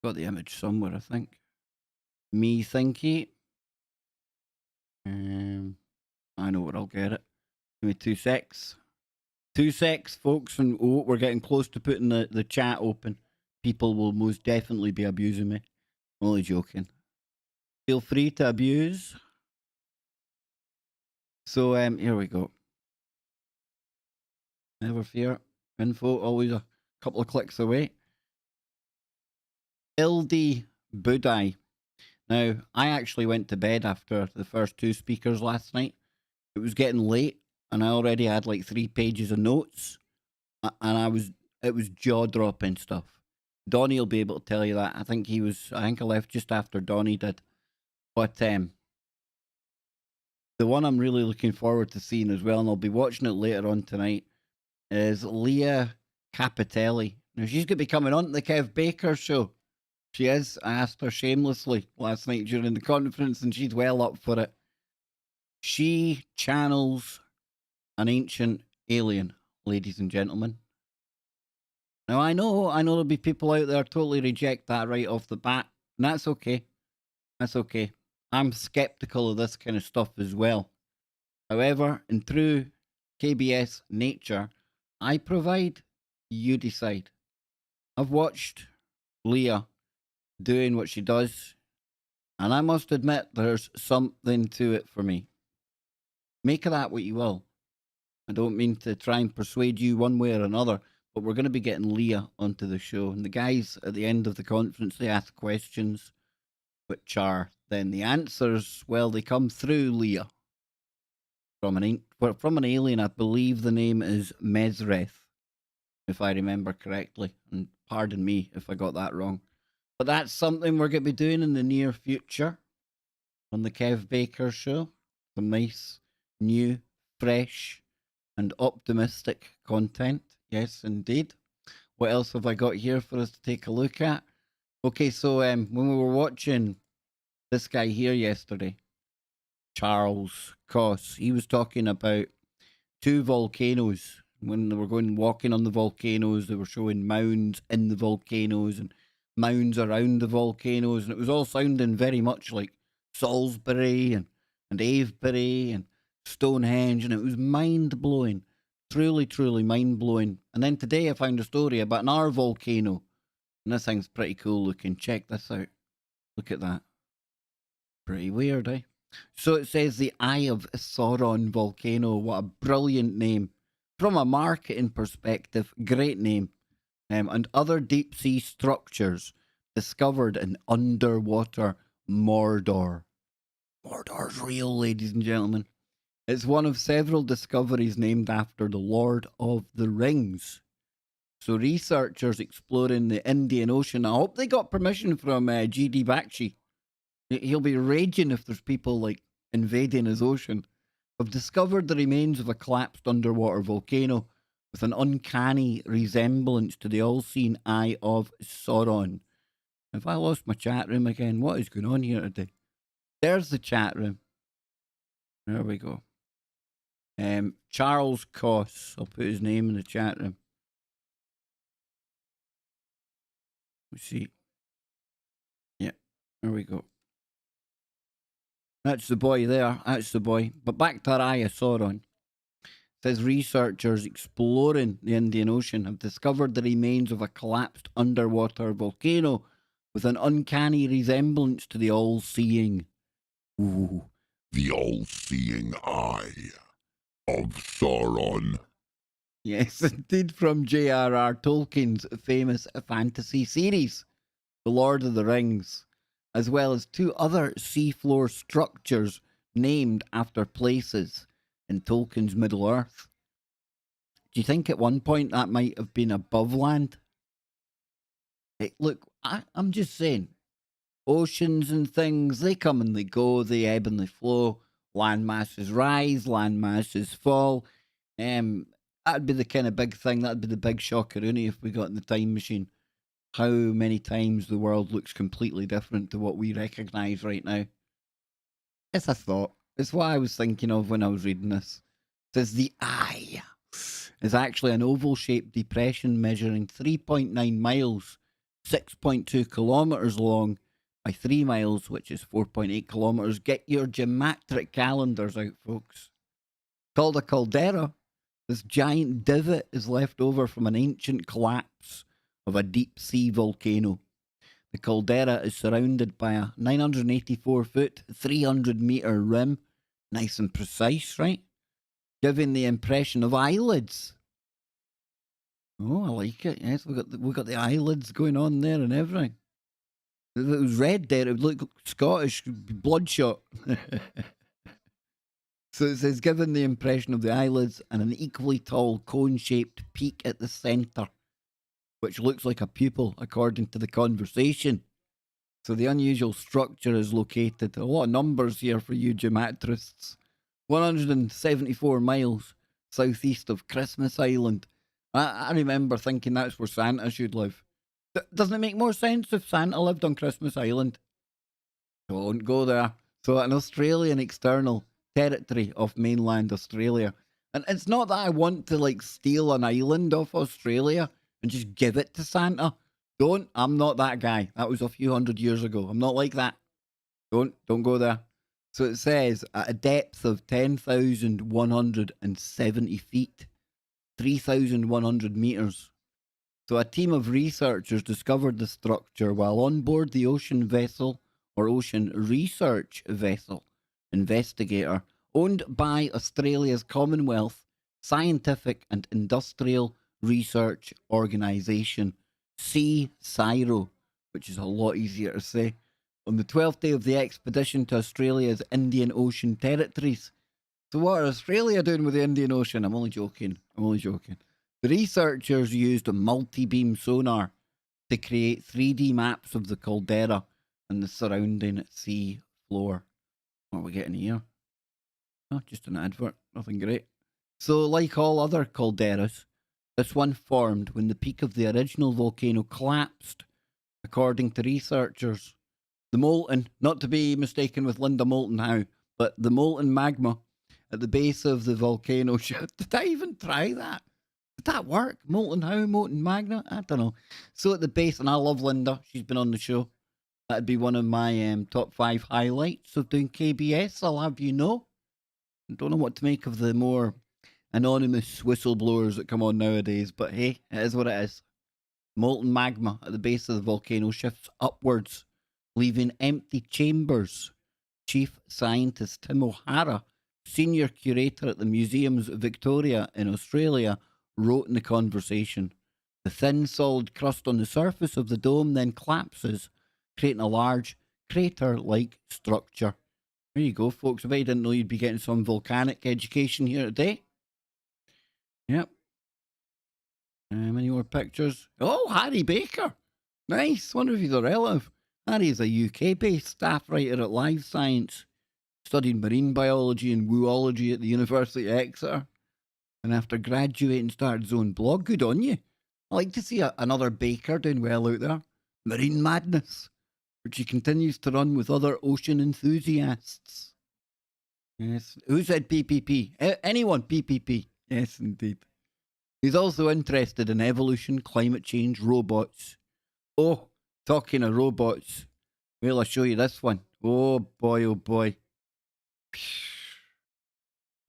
Got the image somewhere, I think. Me thinky. I know where I'll get it. Give me 2 secs. 2 secs, folks, and oh, we're getting close to putting the chat open. People will most definitely be abusing me. Only joking. Feel free to abuse. So here we go. Never fear. Info always a couple of clicks away. Ildi Budai. Now, I actually went to bed after the first 2 speakers last night. It was getting late, and I already had like 3 pages of notes, and it was jaw-dropping stuff. Donnie will be able to tell you that. I think I left just after Donnie did. But the one I'm really looking forward to seeing as well, and I'll be watching it later on tonight, is Leah Capitelli. Now, she's going to be coming on the Kev Baker show. She is. I asked her shamelessly last night during the conference, and she's well up for it. She channels an ancient alien, ladies and gentlemen. Now, I know there'll be people out there totally reject that right off the bat, and that's okay. That's okay. I'm skeptical of this kind of stuff as well. However, in true KBS nature, I provide, you decide. I've watched Leah doing what she does, and I must admit there's something to it for me. Make of that what you will. I don't mean to try and persuade you one way or another, but we're going to be getting Leah onto the show. And the guys at the end of the conference, they ask questions, which are then the answers, well, they come through Leah. From an alien, I believe the name is Mesreth, if I remember correctly. And pardon me if I got that wrong. But that's something we're going to be doing in the near future on the Kev Baker show. Some nice, new, fresh, and optimistic content. Yes, indeed. What else have I got here for us to take a look at? Okay, so when we were watching this guy here yesterday, Charles Koss, he was talking about 2 volcanoes. When they were going walking on the volcanoes, they were showing mounds in the volcanoes and mounds around the volcanoes, and it was all sounding very much like Salisbury and Avebury and Stonehenge, and it was mind-blowing. Truly, truly mind-blowing. And then today I found a story about another volcano, and this thing's pretty cool looking. Check this out. Look at that. Pretty weird, eh? So it says the Eye of Sauron volcano. What a brilliant name. From a marketing perspective, great name. And other deep sea structures discovered in underwater Mordor. Mordor's real, ladies and gentlemen. It's one of several discoveries named after the Lord of the Rings. So researchers exploring the Indian Ocean, I hope they got permission from G.D. Bakshi. He'll be raging if there's people like invading his ocean. Have discovered the remains of a collapsed underwater volcano with an uncanny resemblance to the all-seeing Eye of Sauron. Have I lost my chat room again? What is going on here today? There's the chat room. There we go. Charles Koss. I'll put his name in the chat room. Let's see. Yeah, there we go. That's the boy there. That's the boy. But back to our Eye of Sauron. It says researchers exploring the Indian Ocean have discovered the remains of a collapsed underwater volcano with an uncanny resemblance to the all-seeing. Ooh.
The all-seeing Eye of Sauron.
Yes, indeed, from J.R.R. Tolkien's famous fantasy series, The Lord of the Rings, as well as 2 other seafloor structures named after places in Tolkien's Middle-earth. Do you think at one point that might have been above land? Hey, look, I'm just saying, oceans and things, they come and they go, they ebb and they flow, land masses rise, land masses fall. That'd be the kind of big thing. That'd be the big shockeroonie if we got in the time machine. How many times the world looks completely different to what we recognise right now. It's a thought. It's what I was thinking of when I was reading this. It says the eye is actually an oval-shaped depression measuring 3.9 miles, 6.2 kilometres long, by 3 miles, which is 4.8 kilometres. Get your geometric calendars out, folks. Called a caldera, this giant divot is left over from an ancient collapse of a deep-sea volcano. The caldera is surrounded by a 984-foot, 300-metre rim. Nice and precise, right? Giving the impression of eyelids. Oh, I like it. Yes, we got the eyelids going on there and everything. If it was red there, it would look Scottish, bloodshot. So it says, given the impression of the eyelids and an equally tall cone-shaped peak at the centre, which looks like a pupil, according to the conversation. So the unusual structure is located, a lot of numbers here for you geometrists, 174 miles southeast of Christmas Island. I remember thinking that's where Santa should live. Doesn't it make more sense if Santa lived on Christmas Island? Don't go there. So an Australian external territory of mainland Australia. And it's not that I want to like steal an island off Australia and just give it to Santa. Don't. I'm not that guy. That was a few hundred years ago. I'm not like that. Don't go there. So it says at a depth of 10,170 feet, 3,100 meters. So a team of researchers discovered the structure while on board the ocean vessel or ocean research vessel Investigator, owned by Australia's Commonwealth Scientific and Industrial Research Organisation, CSIRO, which is a lot easier to say, on the 12th day of the expedition to Australia's Indian Ocean territories. So what are Australia doing with the Indian Ocean? I'm only joking. The researchers used a multi-beam sonar to create 3D maps of the caldera and the surrounding sea floor. What are we getting here? Oh, just an advert. Nothing great. So, like all other calderas, this one formed when the peak of the original volcano collapsed, according to researchers. The molten, not to be mistaken with Linda Moulton Howe, but the molten magma at the base of the volcano. Did I even try that? Did that work? Molten Howe, molten magma? I don't know. So at the base, and I love Linda. She's been on the show. That'd be one of my top 5 highlights of doing KBS, I'll have you know. I don't know what to make of the more anonymous whistleblowers that come on nowadays, but hey, it is what it is. Molten magma at the base of the volcano shifts upwards, leaving empty chambers. Chief Scientist Tim O'Hara, Senior Curator at the Museums Victoria in Australia, wrote in the conversation. The thin, solid crust on the surface of the dome then collapses, creating a large crater-like structure. There you go, folks. I bet you didn't know you'd be getting some volcanic education here today. Yep. Any more pictures? Oh, Harry Baker. Nice. Wonder if he's a relative. Harry is a UK-based staff writer at Live Science. Studied marine biology and woology at the University of Exeter. And after graduating, started his own blog. Good on you. I like to see another Baker doing well out there. Marine Madness, which he continues to run with other ocean enthusiasts. Yes. Who said PPP? Anyone PPP? Yes, indeed. He's also interested in evolution, climate change, robots. Oh, talking of robots. Well, I'll show you this one. Oh boy, oh boy.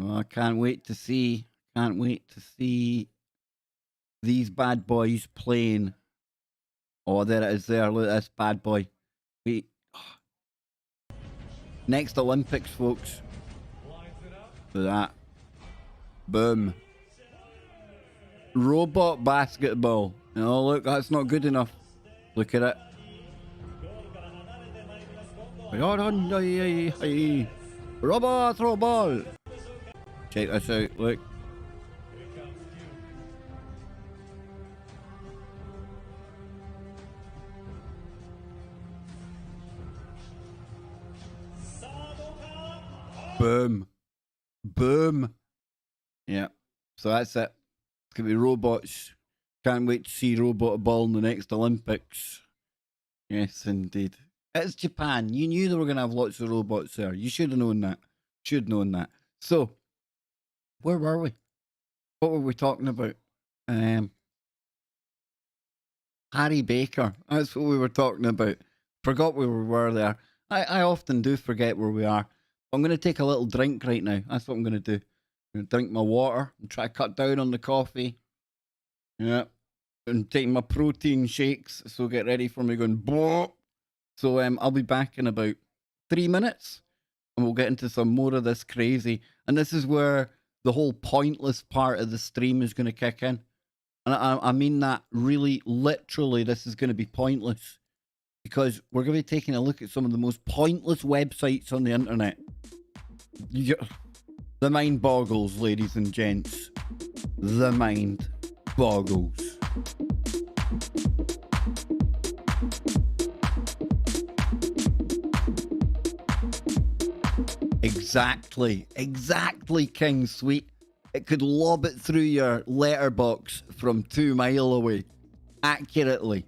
Oh, I can't wait to see these bad boys playing. Oh, there it is there. Look at this bad boy. Wait. Next Olympics, folks. Look at that. Boom. Robot basketball. Oh, look, that's not good enough. Look at it. Robot throw ball. Check this out, look. Boom. Boom. Yeah. So that's it. It's going to be robots. Can't wait to see robot ball in the next Olympics. Yes, indeed. It's Japan. You knew they were going to have lots of robots there. You should have known that. Should have known that. So, where were we? What were we talking about? Harry Baker. That's what we were talking about. Forgot where we were there. I often do forget where we are. I'm going to take a little drink right now. That's what I'm going to do. I'm going to drink my water and try to cut down on the coffee. Yeah. And take my protein shakes. So get ready for me going, blah. So I'll be back in about 3 minutes. And we'll get into some more of this crazy. And this is where the whole pointless part of the stream is going to kick in. And I mean that really literally, this is going to be pointless. Because we're going to be taking a look at some of the most pointless websites on the internet. The mind boggles, ladies and gents. The mind boggles. Exactly, King Sweet. It could lob it through your letterbox from 2 miles away. Accurately.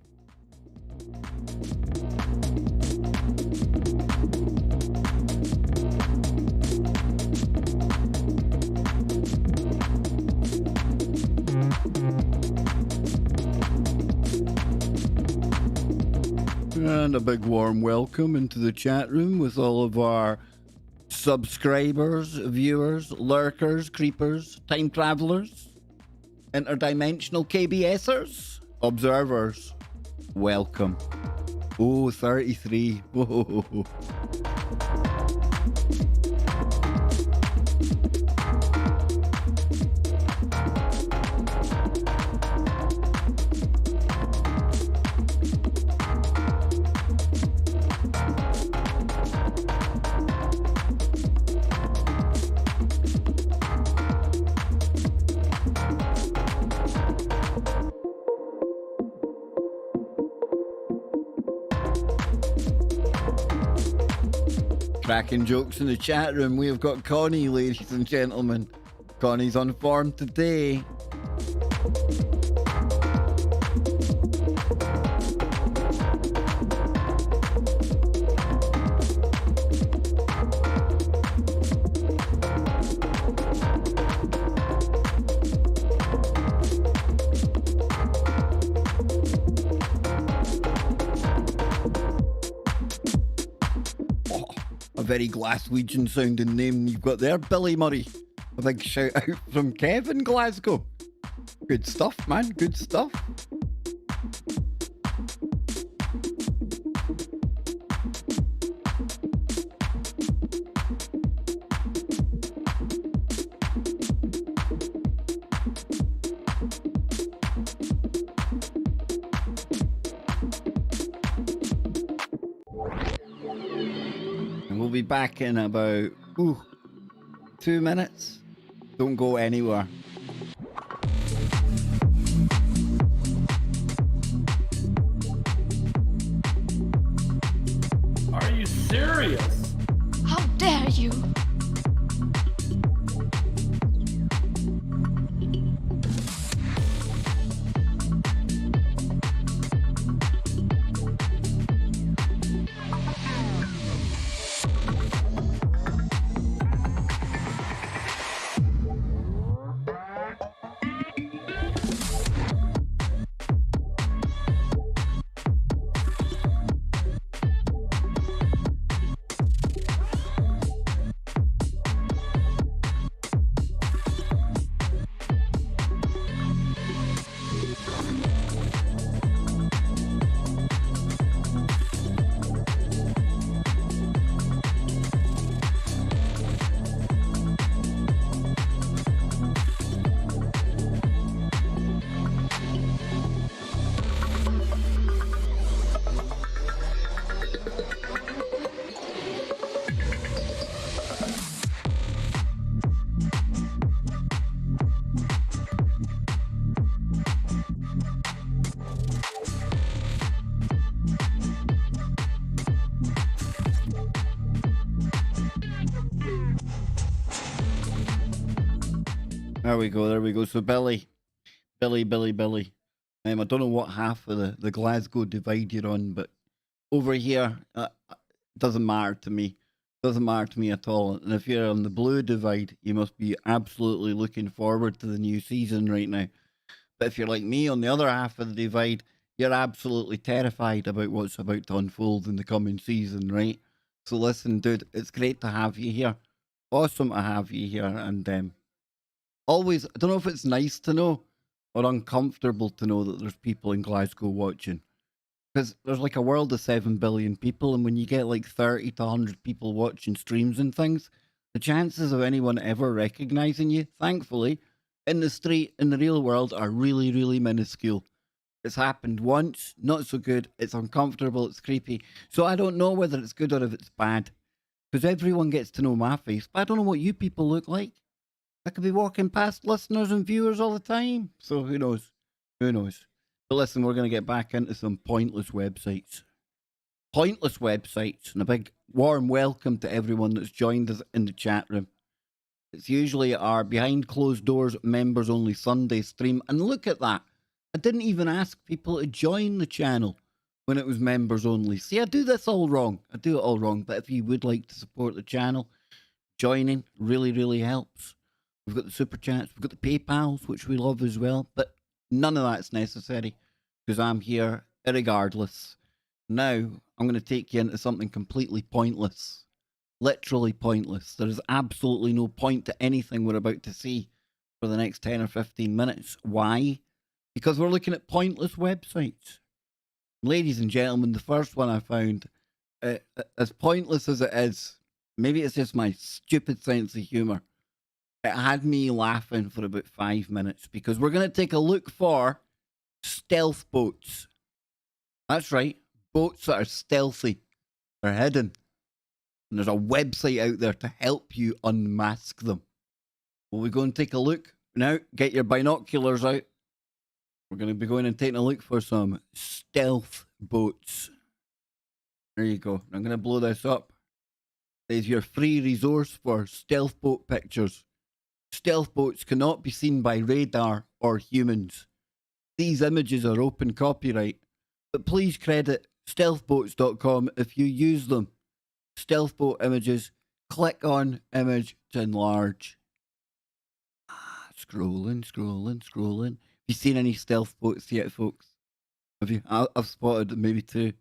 And a big warm welcome into the chat room with all of our subscribers, viewers, lurkers, creepers, time travelers, interdimensional KBSers, observers. Welcome. Oh, 33. Whoa. Cracking jokes in the chat room. We have got Connie, ladies and gentlemen. Connie's on form today. Very Glaswegian sounding name you've got there, Billy Murray. A big shout out from Kevin Glasgow. Good stuff, man. Good stuff. Be back in about 2 minutes. Don't go anywhere.
Are you serious?
How dare you?
There we go. So Billy, Billy. I don't know what half of the Glasgow divide you're on, but over here, doesn't matter to me. Doesn't matter to me at all. And if you're on the blue divide, you must be absolutely looking forward to the new season right now. But if you're like me on the other half of the divide, you're absolutely terrified about what's about to unfold in the coming season, right? So listen, dude, it's great to have you here. Awesome to have you here. And always, I don't know if it's nice to know or uncomfortable to know that there's people in Glasgow watching. Because there's like a world of 7 billion people, and when you get like 30 to 100 people watching streams and things, the chances of anyone ever recognizing you, thankfully, in the street, in the real world, are really, really minuscule. It's happened once, not so good, it's uncomfortable, it's creepy. So I don't know whether it's good or if it's bad. Because everyone gets to know my face, but I don't know what you people look like. I could be walking past listeners and viewers all the time. So who knows? Who knows? But listen, we're going to get back into some pointless websites. Pointless websites. And a big warm welcome to everyone that's joined us in the chat room. It's usually our behind closed doors members only Sunday stream. And look at that. I didn't even ask people to join the channel when it was members only. See, I do this all wrong. I do it all wrong. But if you would like to support the channel, joining really, really helps. We've got the super chats, we've got the PayPals, which we love as well, but none of that's necessary because I'm here irregardless. Now, I'm going to take you into something completely pointless. Literally pointless. There is absolutely no point to anything we're about to see for the next 10 or 15 minutes. Why? Because we're looking at pointless websites. Ladies and gentlemen, the first one I found, as pointless as it is, maybe it's just my stupid sense of humour. It had me laughing for about 5 minutes because we're going to take a look for stealth boats. That's right. Boats that are stealthy. They're hidden. And there's a website out there to help you unmask them. Will we go and take a look? Now, get your binoculars out. We're going to be going and taking a look for some stealth boats. There you go. I'm going to blow this up. There's your free resource for stealth boat pictures. Stealth boats cannot be seen by radar or humans. These images are open copyright, but please credit stealthboats.com if you use them. Stealth boat images, click on image to enlarge. Scrolling. Have you seen any stealth boats yet, folks? Have you? I've spotted maybe 2.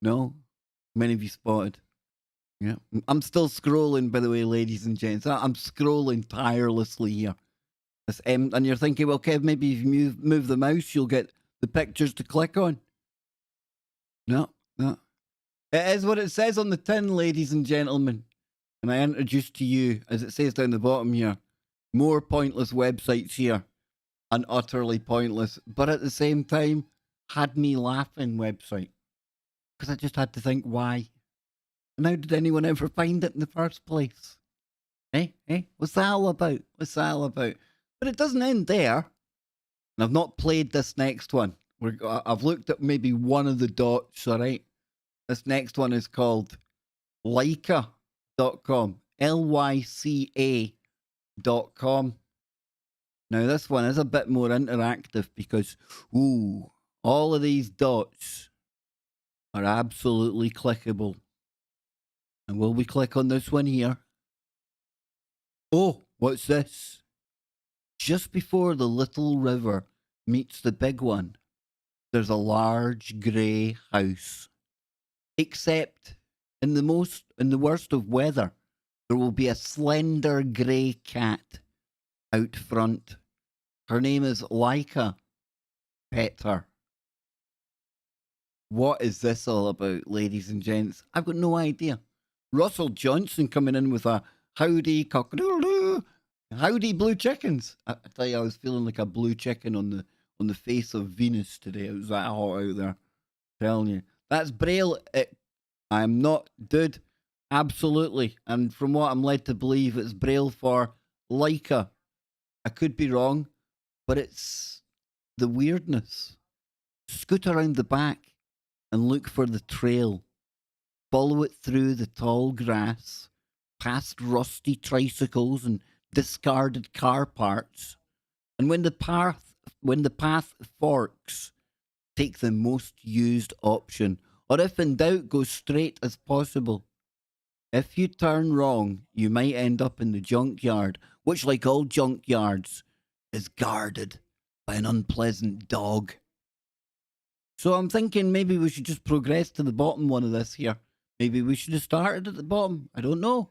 No? Many of you spotted? Yeah, I'm still scrolling, by the way, ladies and gents. I'm scrolling tirelessly here. And you're thinking, well, Kev, maybe if you move the mouse, you'll get the pictures to click on. No. It is what it says on the tin, ladies and gentlemen. And I introduce to you, as it says down the bottom here, more pointless websites here. And utterly pointless, but at the same time, had me laughing website. Because I just had to think, why? And how did anyone ever find it in the first place? What's that all about? But it doesn't end there. And I've not played this next one. I've looked at maybe one of the dots, all right? This next one is called Lyca.com. Lyca.com. Now, this one is a bit more interactive because, all of these dots are absolutely clickable. And will we click on this one here? Oh, what's this? Just before the little river meets the big one, there's a large grey house. Except in the worst of weather, there will be a slender grey cat out front. Her name is Lyca. Pet her. What is this all about, ladies and gents? I've got no idea. Russell Johnson coming in with a howdy cock-a-doodle-doo. Howdy blue chickens. I tell you, I was feeling like a blue chicken on the face of Venus today. It was that hot out there. I'm telling you. That's Braille. I am not, dude. Absolutely. And from what I'm led to believe, it's Braille for Lyca. I could be wrong, but it's the weirdness. Scoot around the back and look for the trail. Follow it through the tall grass, past rusty tricycles and discarded car parts. And when the path when the path forks, take the most used option, or if in doubt, go straight as possible. If you turn wrong, you might end up in the junkyard, which, like all junkyards, is guarded by an unpleasant dog. So I'm thinking maybe we should just progress to the bottom one of this here. Maybe we should have started at the bottom. I don't know.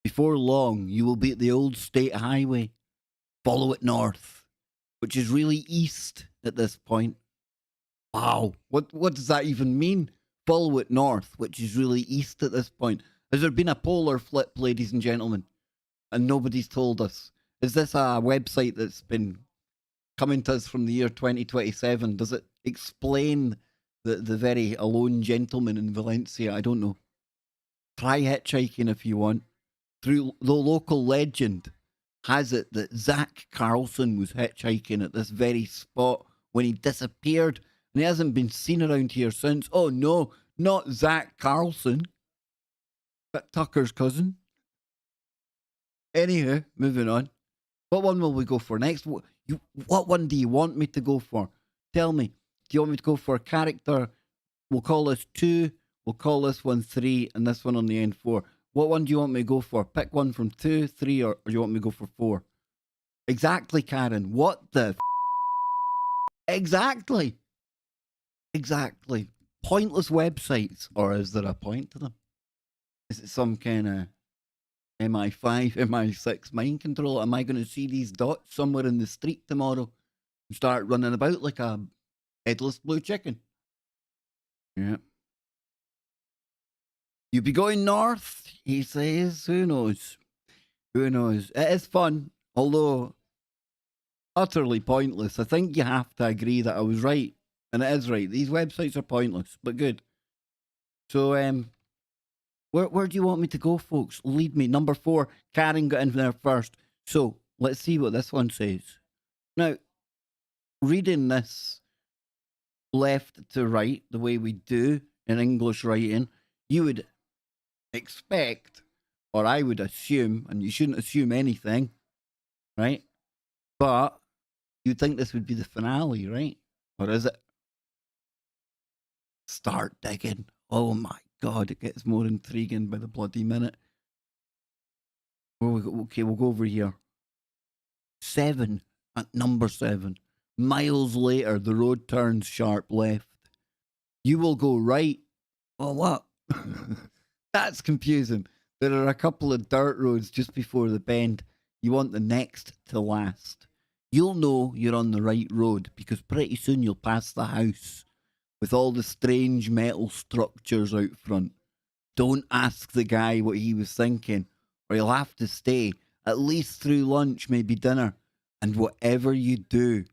Before long, you will be at the old state highway. Follow it north, which is really east at this point. Wow, what does that even mean? Follow it north, which is really east at this point. Has there been a polar flip, ladies and gentlemen? And nobody's told us. Is this a website that's been coming to us from the year 2027? Does it explain the very alone gentleman in Valencia? I don't know. Try hitchhiking if you want. Through the local legend has it that Zach Carlson was hitchhiking at this very spot when he disappeared, and he hasn't been seen around here since. Oh no, not Zach Carlson. That Tucker's cousin. Anywho, moving on. What one will we go for next? What one do you want me to go for? Tell me. Do you want me to go for a character? We'll call this 2. We'll call this one 3, and this one on the end 4. What one do you want me to go for? Pick one from 2, 3, or do you want me to go for 4? Exactly, Karen. What the Exactly. Exactly. Pointless websites. Or is there a point to them? Is it some kind of MI5, MI6 mind control? Am I going to see these dots somewhere in the street tomorrow and start running about like a headless blue chicken? Yeah. You be going north, he says. Who knows? Who knows? It is fun, although utterly pointless. I think you have to agree that I was right. And it is right. These websites are pointless, but good. So, where do you want me to go, folks? Lead me. Number 4, Karen got in there first. So, let's see what this one says. Now, reading this left to right, the way we do in English writing, you would expect, or I would assume, and you shouldn't assume anything, right? But you'd think this would be the finale, right? Or is it? Start digging. Oh my God, it gets more intriguing by the bloody minute. Okay, we'll go over here. 7, at number 7. Miles later, the road turns sharp left. You will go right. Oh, what? That's confusing. There are a couple of dirt roads just before the bend. You want the next to last. You'll know you're on the right road because pretty soon you'll pass the house with all the strange metal structures out front. Don't ask the guy what he was thinking, or you'll have to stay, at least through lunch, maybe dinner. And whatever you do,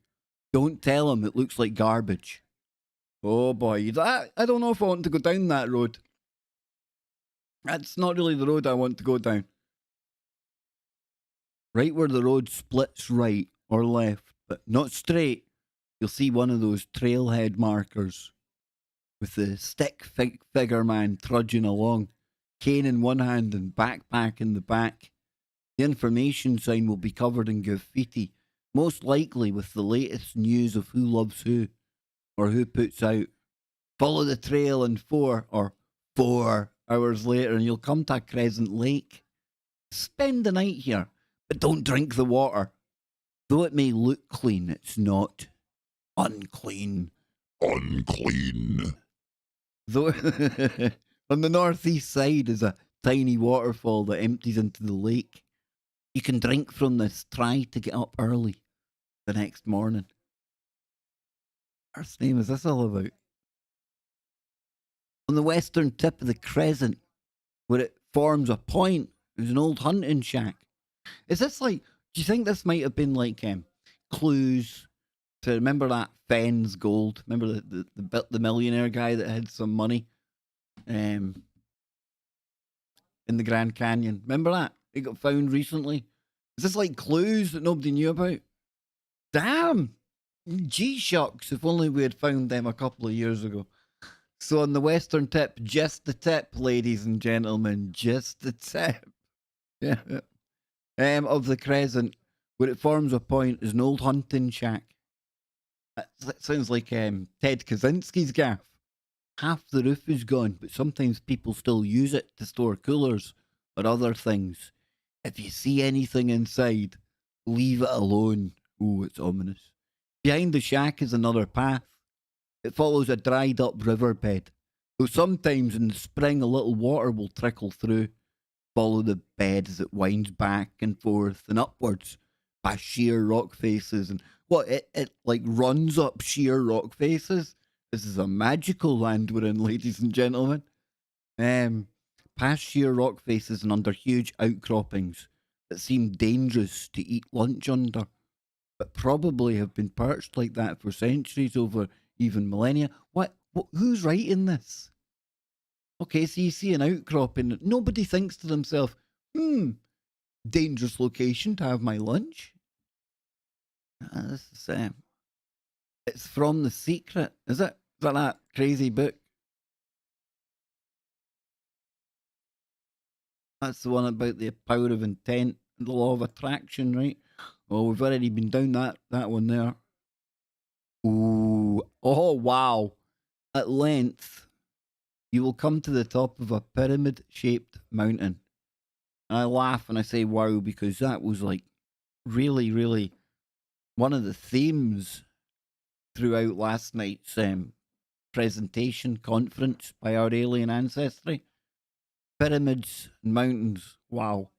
don't tell him it looks like garbage. Oh boy, I don't know if I want to go down that road. That's not really the road I want to go down. Right where the road splits right or left, but not straight, you'll see one of those trailhead markers with the stick figure man trudging along, cane in one hand and backpack in the back. The information sign will be covered in graffiti, most likely with the latest news of who loves who, or who puts out. Follow the trail in 4 hours later and you'll come to a Crescent Lake. Spend the night here, but don't drink the water. Though it may look clean, it's not. Unclean.
Unclean.
Though on the northeast side is a tiny waterfall that empties into the lake. You can drink from this. Try to get up early the next morning. First name is this all about? On the western tip of the crescent, where it forms a point, there's an old hunting shack. Is this like, do you think this might have been like clues to, remember that Fenn's Gold? Remember the millionaire guy that had some money in the Grand Canyon? Remember that? It got found recently. Is this like clues that nobody knew about? Damn! G-Shocks, if only we had found them a couple of years ago. So on the western tip, just the tip, ladies and gentlemen, just the tip. Yeah. Of the crescent, where it forms a point is an old hunting shack. That sounds like Ted Kaczynski's gaff. Half the roof is gone, but sometimes people still use it to store coolers or other things. If you see anything inside, leave it alone. Ooh, it's ominous. Behind the shack is another path. It follows a dried up riverbed, though sometimes in the spring a little water will trickle through. Follow the bed as it winds back and forth and upwards past sheer rock faces. And it like runs up sheer rock faces. This is a magical land we're in, ladies and gentlemen. Past sheer rock faces and under huge outcroppings that seem dangerous to eat lunch under, but probably have been perched like that for centuries, over even millennia. What who's writing this? Okay, so you see an outcropping. Nobody thinks to themselves, dangerous location to have my lunch. This is, it's from The Secret, is it? Is that crazy book? That's the one about the power of intent and the law of attraction, right? Oh, we've already been down that one there. Ooh. Oh, wow. At length, you will come to the top of a pyramid-shaped mountain. And I laugh and I say, wow, because that was like really, really one of the themes throughout last night's presentation conference by our alien ancestry. Pyramids and mountains. Wow.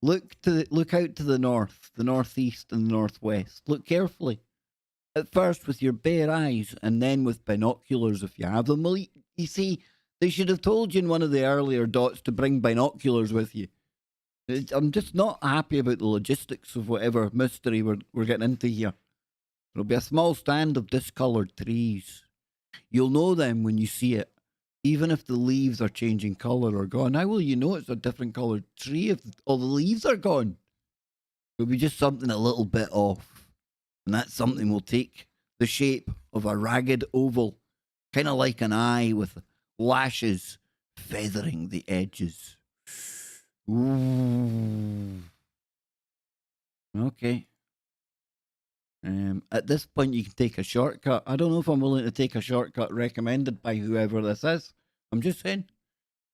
Look out to the north, the northeast, and the northwest. Look carefully. At first with your bare eyes, and then with binoculars if you have them. Well, you see, they should have told you in one of the earlier dots to bring binoculars with you. I'm just not happy about the logistics of whatever mystery we're getting into here. There'll be a small stand of discoloured trees. You'll know them when you see it, even if the leaves are changing colour or gone. How will you know it's a different coloured tree if all the leaves are gone? It'll be just something a little bit off. And that something will take the shape of a ragged oval, kind of like an eye with lashes feathering the edges. Ooh. Okay. At this point, you can take a shortcut. I don't know if I'm willing to take a shortcut recommended by whoever this is. I'm just saying.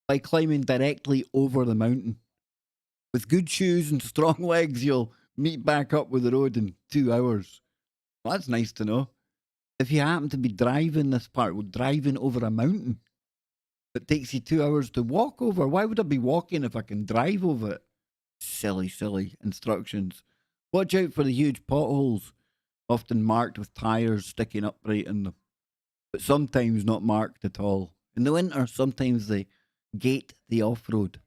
By climbing directly over the mountain. With good shoes and strong legs, you'll meet back up with the road in 2 hours. Well, that's nice to know. If you happen to be driving this part, well, driving over a mountain, it takes you 2 hours to walk over. Why would I be walking if I can drive over it? Silly instructions. Watch out for the huge potholes, often marked with tyres sticking upright in them, but sometimes not marked at all. In the winter, sometimes they gate the off-road.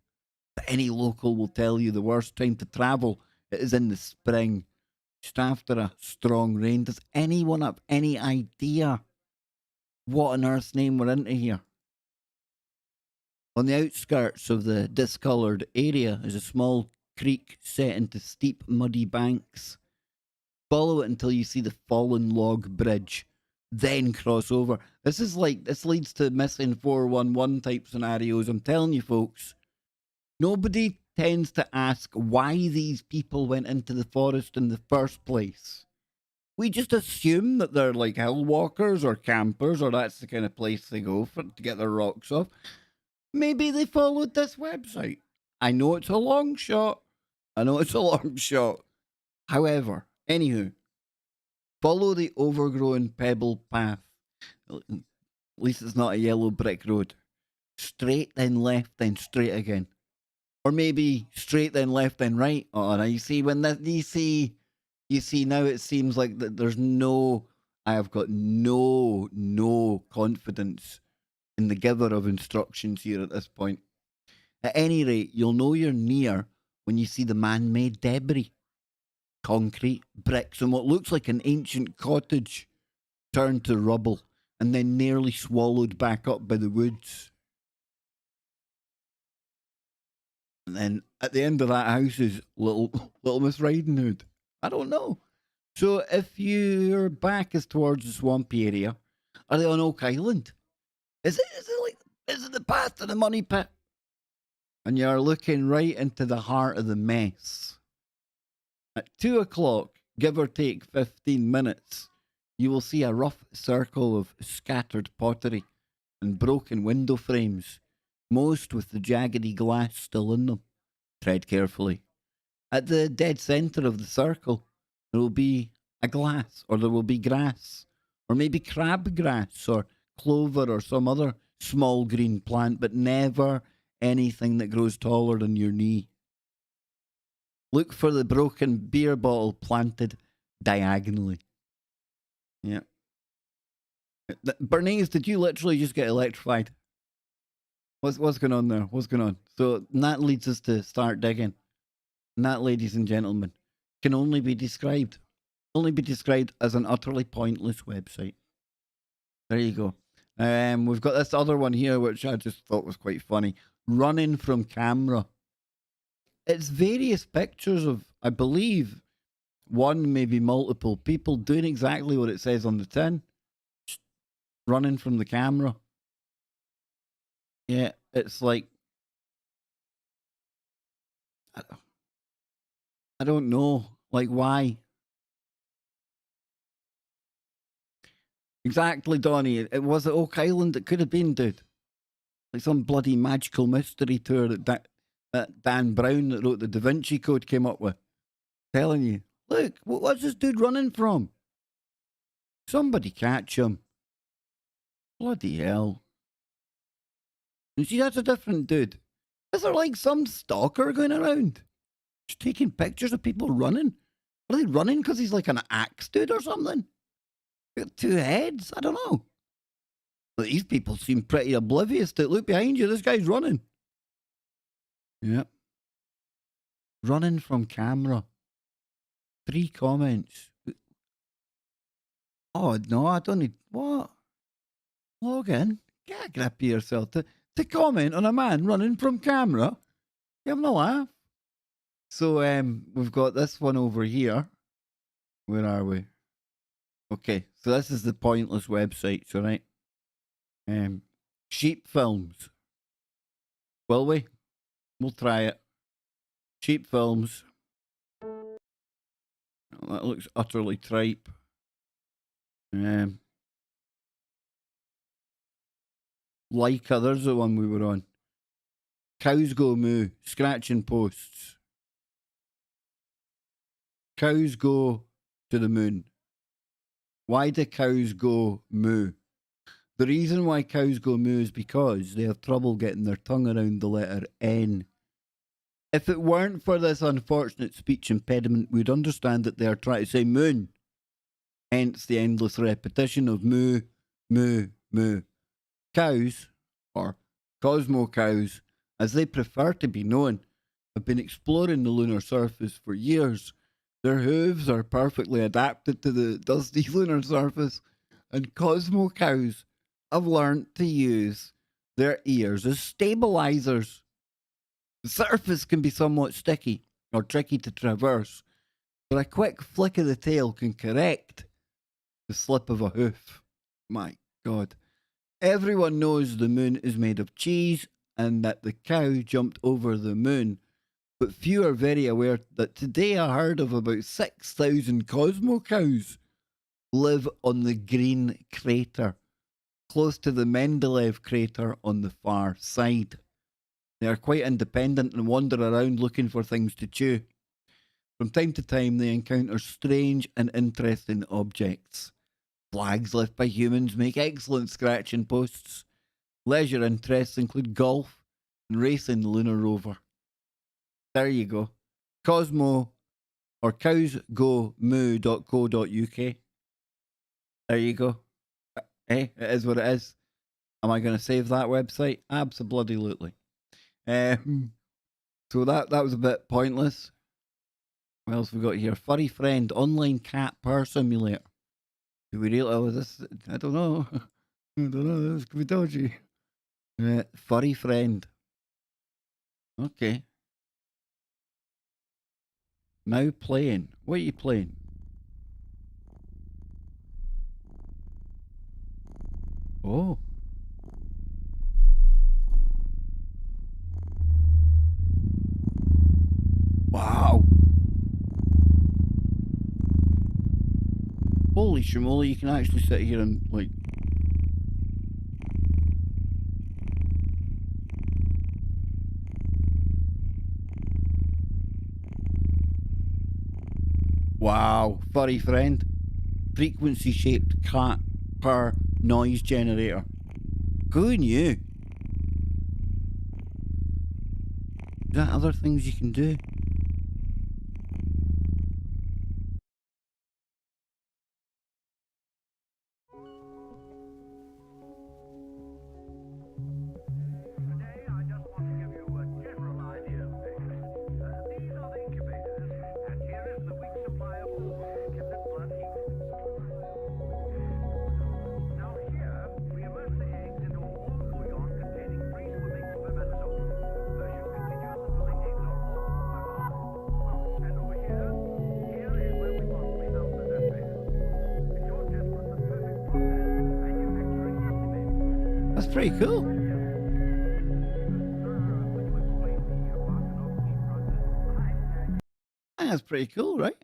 But any local will tell you the worst time to travel it is in the spring, just after a strong rain. Does anyone have any idea what on earth's name we're into here? On the outskirts of the discoloured area is a small creek set into steep, muddy banks. Follow it until you see the fallen log bridge, then cross over. This leads to missing 411 type scenarios. I'm telling you, folks, nobody tends to ask why these people went into the forest in the first place. We just assume that they're like hill walkers or campers, or that's the kind of place they go for to get their rocks off. Maybe they followed this website. I know it's a long shot. However, anywho, follow the overgrown pebble path. At least it's not a yellow brick road. Straight, then left, then straight again. Or maybe straight, then left, then right. Oh, now you see, you see now it seems like that I have got no confidence in the giver of instructions here at this point. At any rate, you'll know you're near when you see the man-made debris. Concrete, bricks, and what looks like an ancient cottage turned to rubble and then nearly swallowed back up by the woods. And then at the end of that house is little Miss Riding Hood. I don't know. So if your back is towards the swampy area, are they on Oak Island? Is it the path to the money pit? And you're looking right into the heart of the mess. At 2 o'clock, give or take 15 minutes, you will see a rough circle of scattered pottery and broken window frames, most with the jaggedy glass still in them. Tread carefully. At the dead centre of the circle, there will be a glass, or there will be grass, or maybe crabgrass, or clover, or some other small green plant, but never anything that grows taller than your knee. Look for the broken beer bottle planted diagonally. Yeah. Bernice, did you literally just get electrified? What's going on there? What's going on? So that leads us to start digging. And that, ladies and gentlemen, can only be described as an utterly pointless website. There you go. We've got this other one here, which I just thought was quite funny. Running from camera. It's various pictures of, I believe, one, maybe multiple people doing exactly what it says on the tin. Just running from the camera. Yeah, it's like, I don't know. Like, why? Exactly, Donnie. It was at Oak Island. It could have been, dude. Like some bloody magical mystery tour that Dan Brown, that wrote the Da Vinci Code, came up with. Telling you, look, what's this dude running from? Somebody catch him. Bloody hell. You see, that's a different dude. Is there like some stalker going around? Just taking pictures of people running? Are they running because he's like an axe dude or something? Got two heads? I don't know. But these people seem pretty oblivious to it. Look behind you, this guy's running. Yep. Running from camera. 3 comments. Oh, no, I don't need... What? Log in. Get a grip of yourself. To comment on a man running from camera? You having a laugh? So, we've got this one over here. Where are we? Okay, so this is the pointless websites, all right? Sheep films. Will we? We'll try it. Sheep films. Oh, that looks utterly tripe. Leica, there's the one we were on. Cows go moo. Scratching posts. Cows go to the moon. Why do cows go moo? The reason why cows go moo is because they have trouble getting their tongue around the letter N. If it weren't for this unfortunate speech impediment, we'd understand that they are trying to say moon. Hence the endless repetition of moo, moo, moo. Cows, or Cosmo cows, as they prefer to be known, have been exploring the lunar surface for years. Their hooves are perfectly adapted to the dusty lunar surface, and Cosmo cows have learnt to use their ears as stabilizers. The surface can be somewhat sticky or tricky to traverse, but a quick flick of the tail can correct the slip of a hoof. My God. Everyone knows the moon is made of cheese and that the cow jumped over the moon, but few are very aware that today a herd of about 6,000 Cosmo cows live on the green crater, close to the Mendeleev crater on the far side. They are quite independent and wander around looking for things to chew. From time to time, they encounter strange and interesting objects. Flags left by humans make excellent scratching posts. Leisure interests include golf and racing the lunar rover. There you go. Cosmo or cowsgomoo.co.uk. There you go. Hey, it is what it is. Am I going to save that website? Absolutely. So that was a bit pointless. What else we got here? Furry friend, online cat purr simulator. Do we really? Oh, this? I don't know. I don't know. This could be dodgy. Furry friend. Okay. Now playing. What are you playing? Oh. Wow. Holy shmoly, you can actually sit here and, like... Wow, furry friend. Frequency-shaped cat per noise generator. Who knew? Is that other things you can do? That's pretty cool. I think that's pretty cool, right?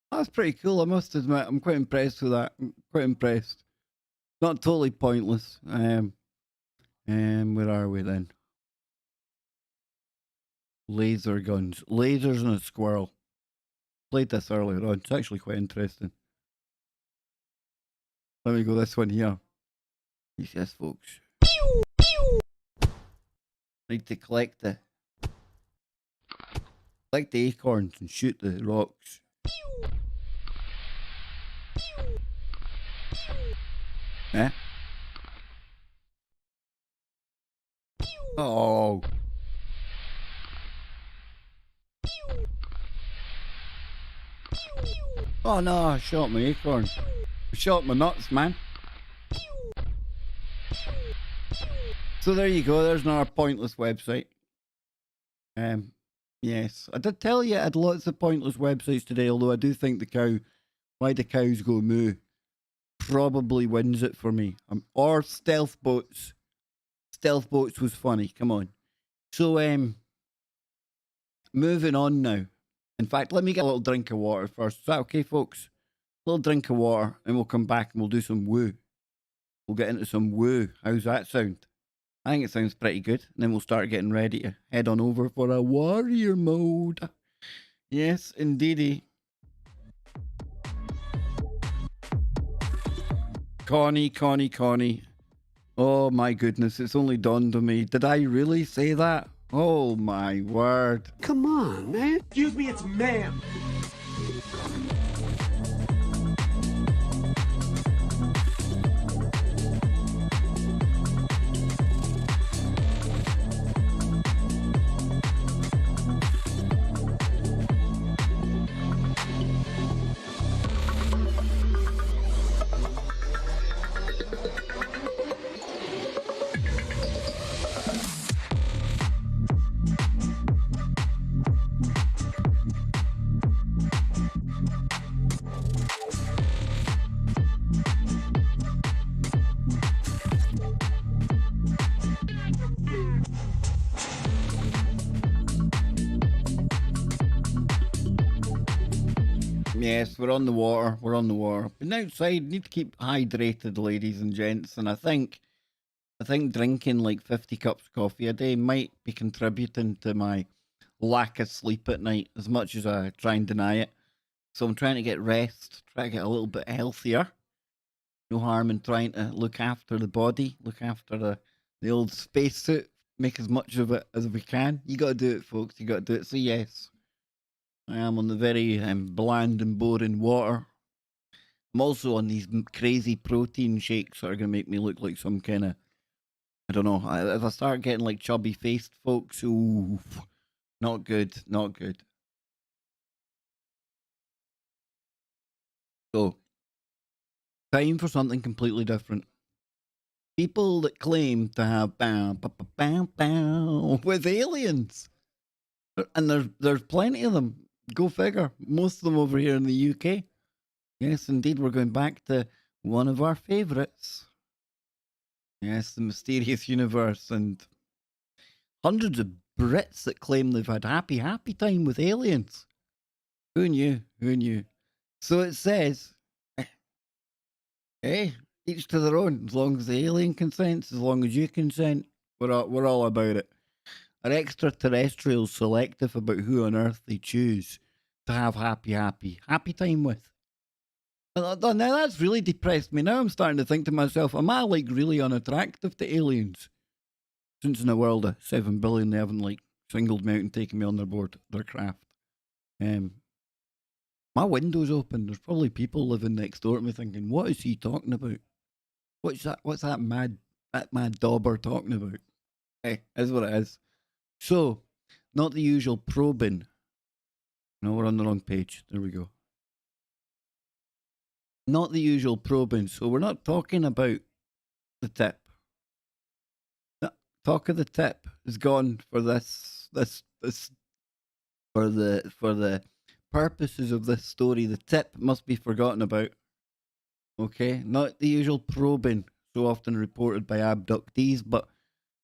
That's pretty cool. I must admit, I'm quite impressed with that. I'm quite impressed. Not totally pointless. Where are we then? Laser guns. Lasers and a squirrel. Played this earlier on. It's actually quite interesting. Let me go this one here. Yes, folks. Need to collect the acorns and shoot the rocks. Eh? Oh. Oh no, I shot my acorn. I shot my nuts, man. So there you go, there's another pointless website. Yes. I did tell you I had lots of pointless websites today, although I do think Why the Cows Go Moo probably wins it for me. Or Stealth Boats. Stealth Boats was funny, come on. So, moving on now. In fact, let me get a little drink of water first. Is that okay, folks? A little drink of water, and we'll come back and we'll do some woo. We'll get into some woo. How's that sound? I think it sounds pretty good. And then we'll start getting ready to head on over for a warrior mode. Yes, indeedy. Connie. Oh my goodness, it's only dawned on me. Did I really say that? Oh my word.
Come on, man. Excuse me, it's ma'am.
Yes, we're on the water. We're on the water. Been outside. Need to keep hydrated, ladies and gents. And I think drinking like 50 cups of coffee a day might be contributing to my lack of sleep at night, as much as I try and deny it. So I'm trying to get rest, try to get a little bit healthier. No harm in trying to look after the body, look after the old spacesuit, make as much of it as we can. You got to do it, folks. You got to do it. So yes, I am on the very bland and boring water. I'm also on these crazy protein shakes that are going to make me look like some kind of, I don't know. If I start getting like chubby faced folks, ooh, not good, not good. So, time for something completely different. People that claim to have bow, bow, bow, bow, bow with aliens. And there's plenty of them. Go figure. Most of them over here in the UK. Yes, indeed. We're going back to one of our favourites. Yes, the mysterious universe, and hundreds of Brits that claim they've had happy time with aliens. Who knew? Who knew? So it says, hey, each to their own. As long as the alien consents, as long as you consent, we're all about it. Are extraterrestrials selective about who on earth they choose to have happy time with? Now that's really depressed me. Now I'm starting to think to myself, am I like really unattractive to aliens? Since in a world of 7 billion, they haven't like singled me out and taken me on their craft. My window's open. There's probably people living next door to me thinking, what is he talking about? What's that mad dauber talking about? Hey, is what it is. So, not the usual probing. No, we're on the wrong page. There we go. Not the usual probing. So we're not talking about the tip. No, talk of the tip is gone for this for the purposes of this story. The tip must be forgotten about. Okay, not the usual probing so often reported by abductees, but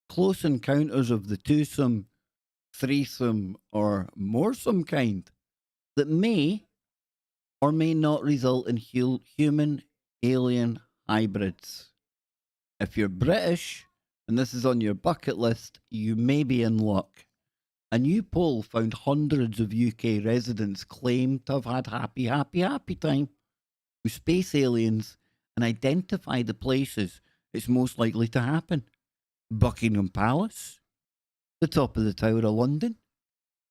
close encounters of the twosome, threesome, or moresome kind that may or may not result in human-alien hybrids. If you're British, and this is on your bucket list, you may be in luck. A new poll found hundreds of UK residents claim to have had happy time with space aliens and identify the places it's most likely to happen. Buckingham Palace, the top of the Tower of London,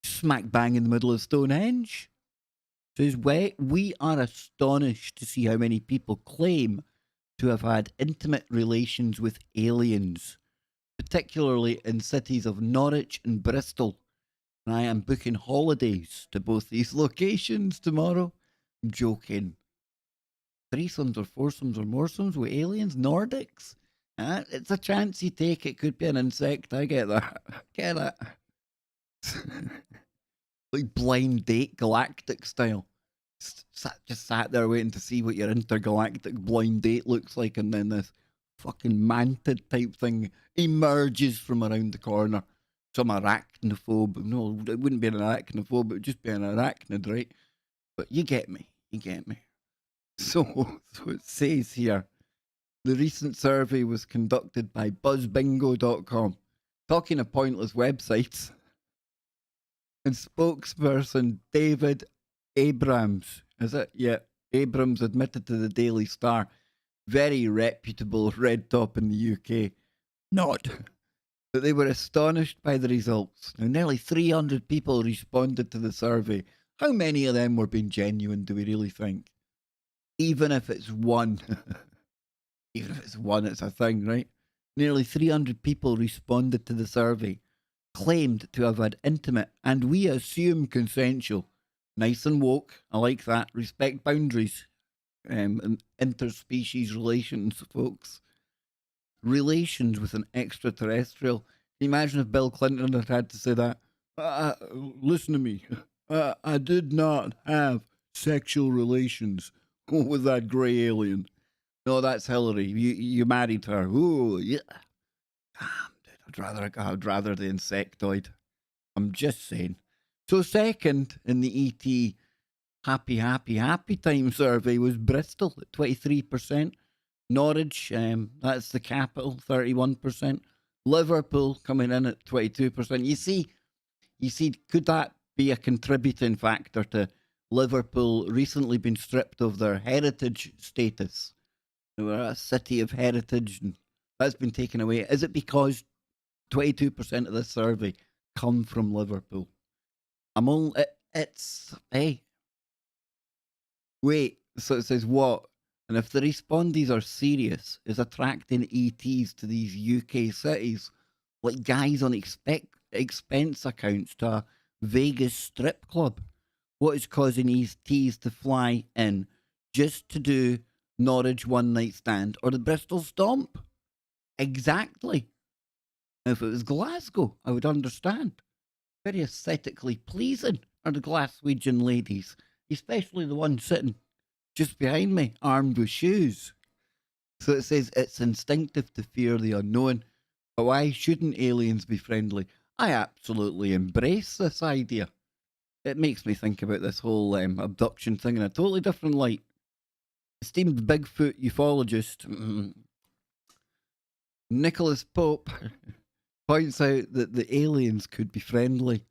smack bang in the middle of Stonehenge. Says, we are astonished to see how many people claim to have had intimate relations with aliens, particularly in cities of Norwich and Bristol. And I am booking holidays to both these locations tomorrow. I'm joking. Threesomes or foursomes or moresomes with aliens, Nordics. It's a chance you take. It could be an insect. I get that. Get it. Like blind date, galactic style. Just sat there waiting to see what your intergalactic blind date looks like, and then this fucking mantid type thing emerges from around the corner. Some arachnophobe. No, it wouldn't be an arachnophobe, it would just be an arachnid, right? But you get me. You get me. So it says here, the recent survey was conducted by buzzbingo.com. Talking of pointless websites. And spokesperson David Abrams, is it? Yeah, Abrams admitted to the Daily Star, very reputable red top in the UK, not that they were astonished by the results. Now, nearly 300 people responded to the survey. How many of them were being genuine, do we really think? Even if it's one. Even if it's one, it's a thing, right? Nearly 300 people responded to the survey, claimed to have had intimate, and we assume consensual. Nice and woke. I like that. Respect boundaries. And interspecies relations, folks. Relations with an extraterrestrial. Can you imagine if Bill Clinton had to say that? Listen to me. I did not have sexual relations with that grey alien. No, that's Hillary. You married her. Ooh, yeah. I'd rather the insectoid. I'm just saying. So second in the ET happy time survey was Bristol at 23%. Norwich, that's the capital, 31%. Liverpool coming in at 22%. You see, could that be a contributing factor to Liverpool recently being stripped of their heritage status? They were a city of heritage, and that's been taken away. Is it because 22% of this survey come from Liverpool? Hey. Wait, so it says what? And if the respondees are serious, is attracting ETs to these UK cities like guys on expense accounts to a Vegas strip club? What is causing ETs to fly in just to do Norwich one night stand or the Bristol Stomp? Exactly. If it was Glasgow, I would understand. Very aesthetically pleasing are the Glaswegian ladies, especially the one sitting just behind me, armed with shoes. So it says it's instinctive to fear the unknown, but why shouldn't aliens be friendly? I absolutely embrace this idea. It makes me think about this whole abduction thing in a totally different light. Esteemed Bigfoot ufologist Nicholas Pope points out that the aliens could be friendly.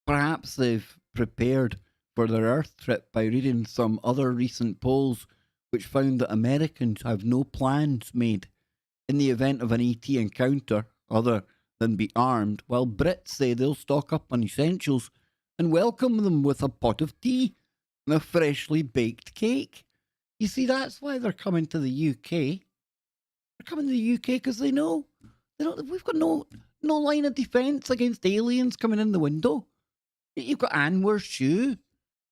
Perhaps they've prepared for their Earth trip by reading some other recent polls which found that Americans have no plans made in the event of an ET encounter other than be armed, while Brits say they'll stock up on essentials and welcome them with a pot of tea and a freshly baked cake. You see, that's why they're coming to the UK. They're coming to the UK because they know we've got no line of defence against aliens coming in the window. You've got Anwar's shoe.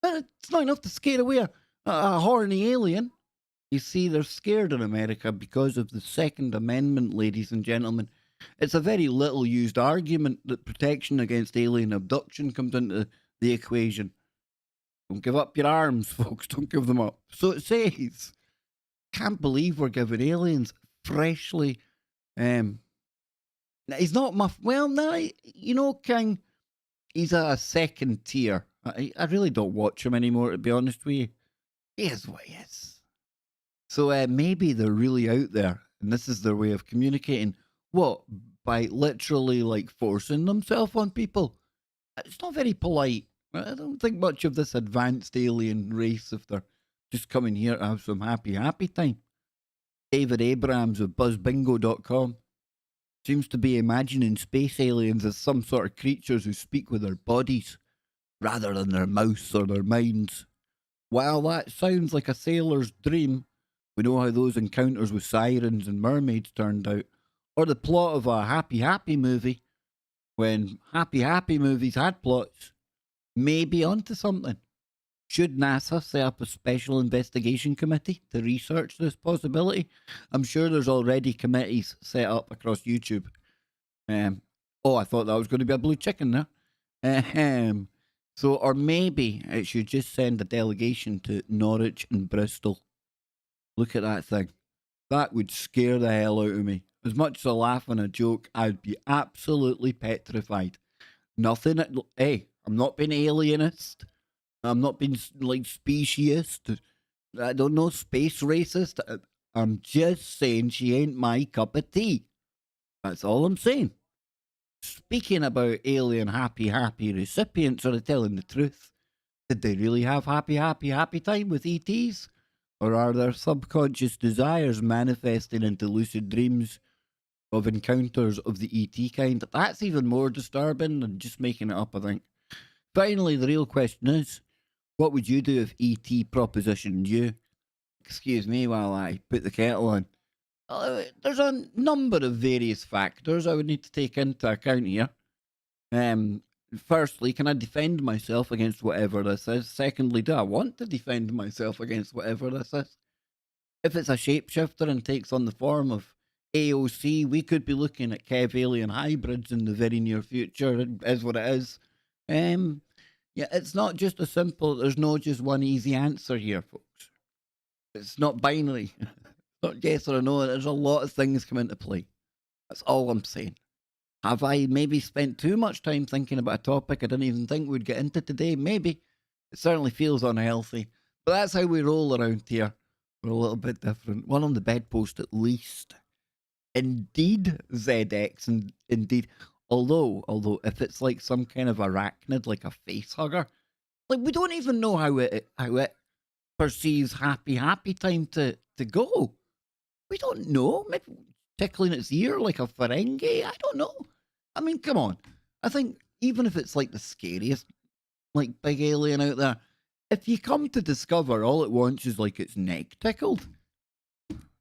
It's not enough to scare away a horny alien. You see, they're scared in America because of the Second Amendment, ladies and gentlemen. It's a very little used argument that protection against alien abduction comes into the equation. Don't give up your arms, folks. Don't give them up. So it says, can't believe we're giving aliens freshly. He's not my. Well, no, King. He's a second tier. I really don't watch him anymore, to be honest with you. He is what he is. So maybe they're really out there, and this is their way of communicating. What? By literally, like, forcing themselves on people? It's not very polite. I don't think much of this advanced alien race if they're just coming here to have some happy time. David Abrams of BuzzBingo.com seems to be imagining space aliens as some sort of creatures who speak with their bodies rather than their mouths or their minds. While that sounds like a sailor's dream, we know how those encounters with sirens and mermaids turned out, or the plot of a happy movie, when happy movies had plots. Maybe onto something. Should NASA set up a special investigation committee to research this possibility? I'm sure there's already committees set up across YouTube. I thought that was going to be a blue chicken there. Or maybe it should just send a delegation to Norwich and Bristol. Look at that thing. That would scare the hell out of me. As much as a laugh and a joke, I'd be absolutely petrified. Hey, I'm not being alienist. I'm not being, like, speciesist. I don't know, space racist. I'm just saying she ain't my cup of tea. That's all I'm saying. Speaking about alien happy recipients, are they telling the truth? Did they really have happy time with ETs? Or are their subconscious desires manifesting into lucid dreams of encounters of the ET kind? That's even more disturbing than just making it up, I think. Finally, the real question is, what would you do if ET propositioned you? Excuse me while I put the kettle on. There's a number of various factors I would need to take into account here. Firstly, can I defend myself against whatever this is? Secondly, do I want to defend myself against whatever this is? If it's a shapeshifter and takes on the form of AOC, we could be looking at Kev alien hybrids in the very near future. It is what it is. Yeah, it's not just a simple, there's no just one easy answer here, folks. It's not binary. Not yes or no. There's a lot of things come into play. That's all I'm saying. Have I maybe spent too much time thinking about a topic I didn't even think we'd get into today? Maybe. It certainly feels unhealthy. But that's how we roll around here. We're a little bit different. One on the bedpost at least. Indeed, ZX, and indeed. Although, if it's like some kind of arachnid, like a face hugger, like, we don't even know how it perceives happy time to go. We don't know. Maybe tickling its ear like a Ferengi. I don't know. I mean, come on. I think even if it's like the scariest, like, big alien out there, if you come to discover all it wants is like its neck tickled,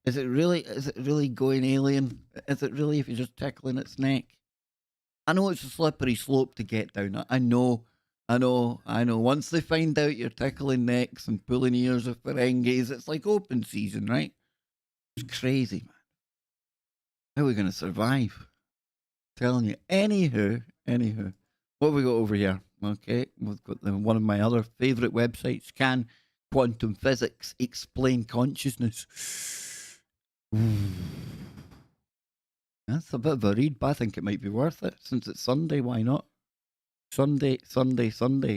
is it really going alien? Is it really if you're just tickling its neck? I know it's a slippery slope to get down. I know. Once they find out you're tickling necks and pulling ears of Ferengis, it's like open season, right? It's crazy, man. How are we going to survive? Telling you. Anywho. What have we got over here? Okay, we've got one of my other favourite websites. Can quantum physics explain consciousness? That's a bit of a read, but I think it might be worth it. Since it's Sunday, why not? Sunday.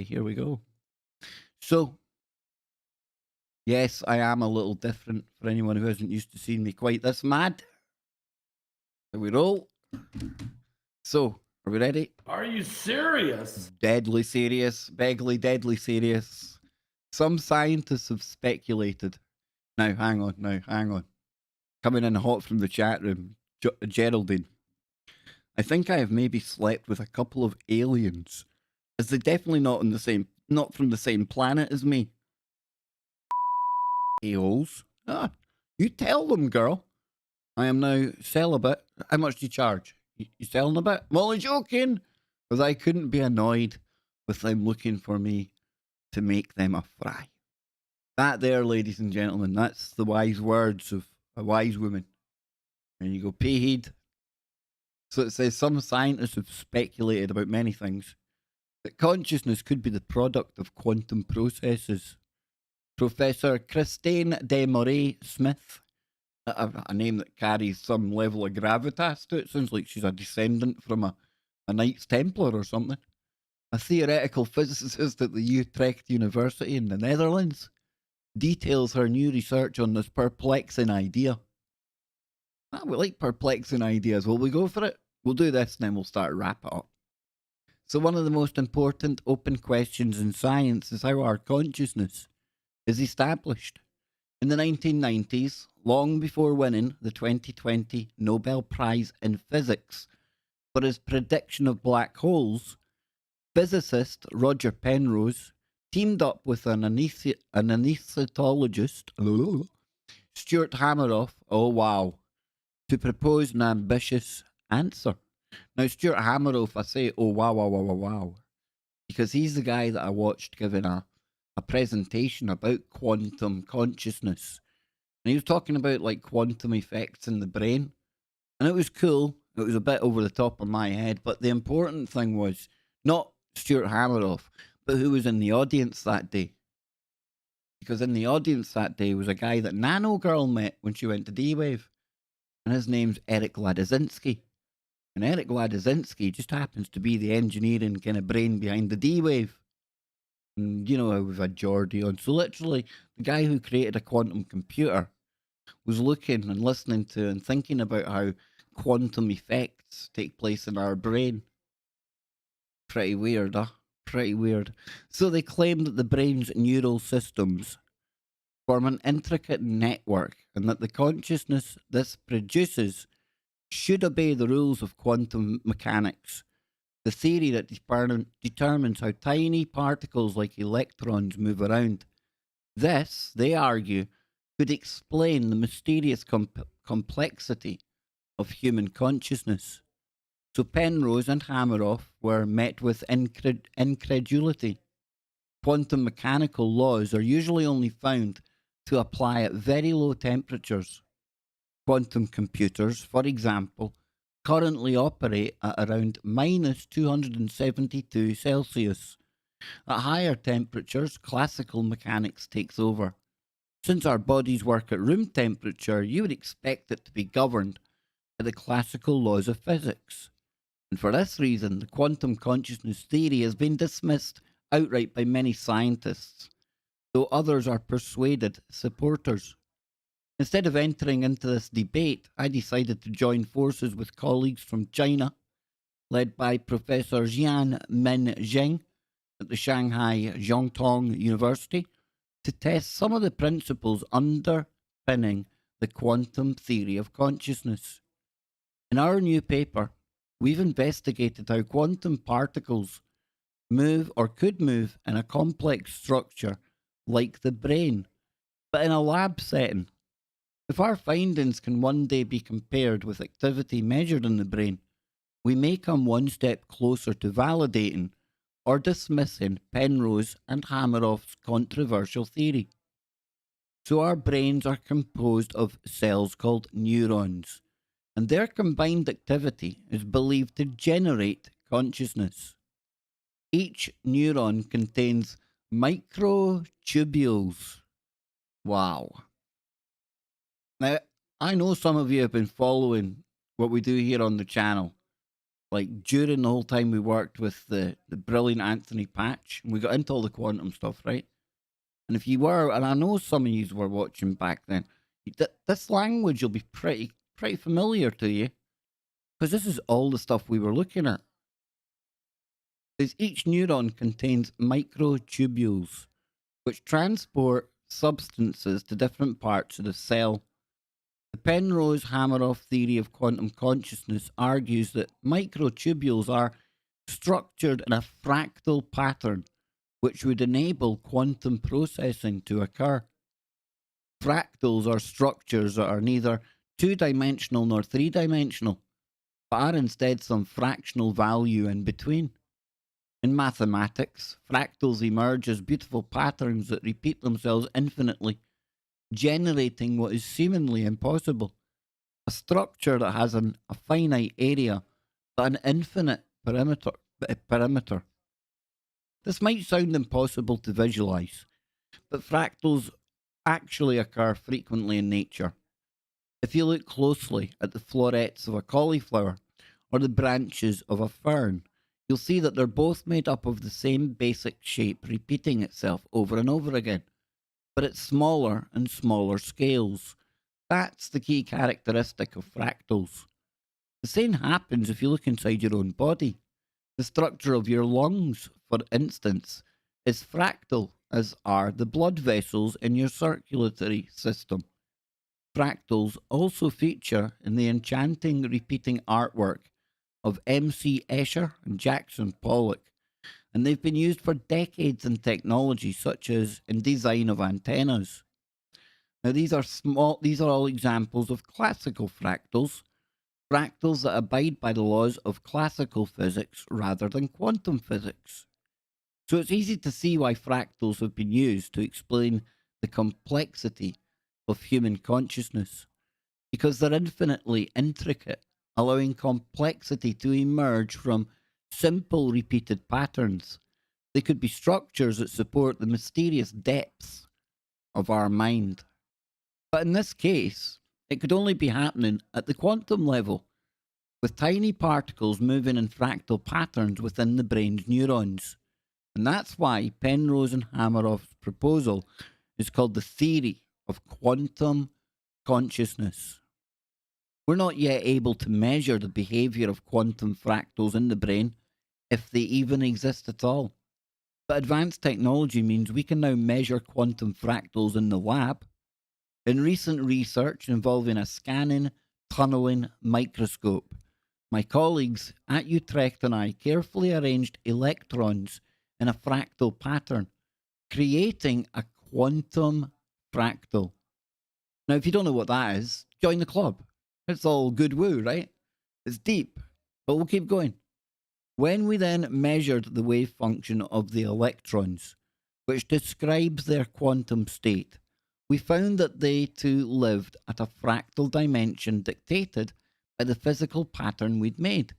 Here we go. So, yes, I am a little different for anyone who isn't used to seeing me quite this mad. Here we roll. So, are we ready?
Are you serious?
Deadly serious. Begly deadly serious. Some scientists have speculated. Now, hang on. Coming in hot from the chat room, Geraldine. I think I have maybe slept with a couple of aliens, as they're definitely not from the same planet as me. A-holes. Ah, you tell them, girl. I am now celibate. How much do you charge? You selling a bit? I'm only joking, because I couldn't be annoyed with them looking for me to make them a fry. That there, ladies and gentlemen, that's the wise words of a wise woman. And you go, pay heed. So it says some scientists have speculated about many things. That consciousness could be the product of quantum processes. Professor Christine de Moray Smith, a name that carries some level of gravitas to it. Sounds like she's a descendant from a Knights Templar or something. A theoretical physicist at the Utrecht University in the Netherlands details her new research on this perplexing idea. We like perplexing ideas. Will we go for it? We'll do this and then we'll start to wrap it up. So one of the most important open questions in science is how our consciousness is established. In the 1990s, long before winning the 2020 Nobel Prize in Physics for his prediction of black holes, physicist Roger Penrose teamed up with an anaesthetologist, Stuart Hameroff, to propose an ambitious answer. Now, Stuart Hameroff, I say, wow, because he's the guy that I watched giving a presentation about quantum consciousness. And he was talking about like quantum effects in the brain. And it was cool. It was a bit over the top of my head. But the important thing was not Stuart Hameroff, but who was in the audience that day. Because in the audience that day was a guy that Nano Girl met when she went to D-Wave. And his name's Eric Ladzinski. And Eric Ladzinski just happens to be the engineering kind of brain behind the D-Wave. And you know how we've had Geordie on. So literally, the guy who created a quantum computer was looking and listening to and thinking about how quantum effects take place in our brain. Pretty weird, huh? Pretty weird. So they claimed that the brain's neural systems form an intricate network and that the consciousness this produces should obey the rules of quantum mechanics, the theory that determines how tiny particles like electrons move around. This, they argue, could explain the mysterious complexity of human consciousness. So Penrose and Hameroff were met with incredulity. Quantum mechanical laws are usually only found to apply at very low temperatures. Quantum computers, for example, currently operate at around minus 272 Celsius. At higher temperatures, classical mechanics takes over. Since our bodies work at room temperature, you would expect it to be governed by the classical laws of physics. And for this reason, the quantum consciousness theory has been dismissed outright by many scientists, though others are persuaded supporters. Instead of entering into this debate, I decided to join forces with colleagues from China, led by Professor Jianmin Zheng at the Shanghai Jiangtong University, to test some of the principles underpinning the quantum theory of consciousness. In our new paper, we've investigated how quantum particles move or could move in a complex structure like the brain, but in a lab setting. If our findings can one day be compared with activity measured in the brain, we may come one step closer to validating or dismissing Penrose and Hameroff's controversial theory. So our brains are composed of cells called neurons. and their combined activity is believed to generate consciousness. Each neuron contains microtubules. Wow. Now, I know some of you have been following what we do here on the channel. Like during the whole time we worked with the brilliant Anthony Patch, and we got into all the quantum stuff, right? And if you were, and I know some of you were watching back then, this language will be pretty familiar to you, because this is all the stuff we were looking at. Each neuron contains microtubules, which transport substances to different parts of the cell. The Penrose-Hameroff theory of quantum consciousness argues that microtubules are structured in a fractal pattern, which would enable quantum processing to occur. Fractals are structures that are neither two-dimensional nor three-dimensional, but are instead some fractional value in between. In mathematics, fractals emerge as beautiful patterns that repeat themselves infinitely, generating what is seemingly impossible. A structure that has a finite area, but an infinite perimeter. This might sound impossible to visualize, but fractals actually occur frequently in nature. If you look closely at the florets of a cauliflower or the branches of a fern, you'll see that they're both made up of the same basic shape repeating itself over and over again, but at smaller and smaller scales. That's the key characteristic of fractals. The same happens if you look inside your own body. The structure of your lungs, for instance, is fractal, as are the blood vessels in your circulatory system. Fractals also feature in the enchanting repeating artwork of M.C. Escher and Jackson Pollock, and they've been used for decades in technology such as in design of antennas. Now these are all examples of classical fractals that abide by the laws of classical physics rather than quantum physics. So it's easy to see why fractals have been used to explain the complexity of human consciousness, because they're infinitely intricate, allowing complexity to emerge from simple repeated patterns. They could be structures that support the mysterious depths of our mind. But in this case, it could only be happening at the quantum level, with tiny particles moving in fractal patterns within the brain's neurons. And that's why Penrose and Hameroff's proposal is called the theory of quantum consciousness. We're not yet able to measure the behavior of quantum fractals in the brain, if they even exist at all. But advanced technology means we can now measure quantum fractals in the lab. In recent research involving a scanning, tunneling microscope, my colleagues at Utrecht and I carefully arranged electrons in a fractal pattern, creating a quantum fractal. Now, if you don't know what that is, join the club. It's all good woo, right? It's deep, but we'll keep going. When we then measured the wave function of the electrons, which describes their quantum state, we found that they too lived at a fractal dimension dictated by the physical pattern we'd made.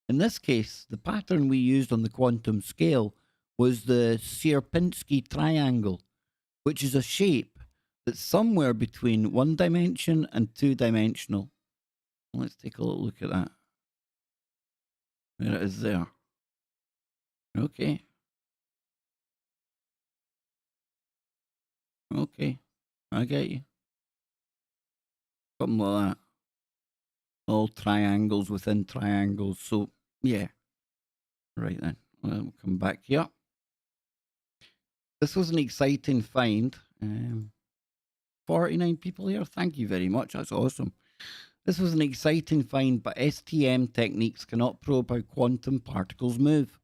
In this case, the pattern we used on the quantum scale was the Sierpinski triangle, which is a shape that's somewhere between one dimension and two-dimensional. Let's take a little look at that. There it is there. Okay. Okay. I get you. Something like that. All triangles within triangles. So, yeah. Right then. We'll come back here. This was an exciting find. 49 people here. Thank you very much. That's awesome. This was an exciting find, but STM techniques cannot probe how quantum particles move,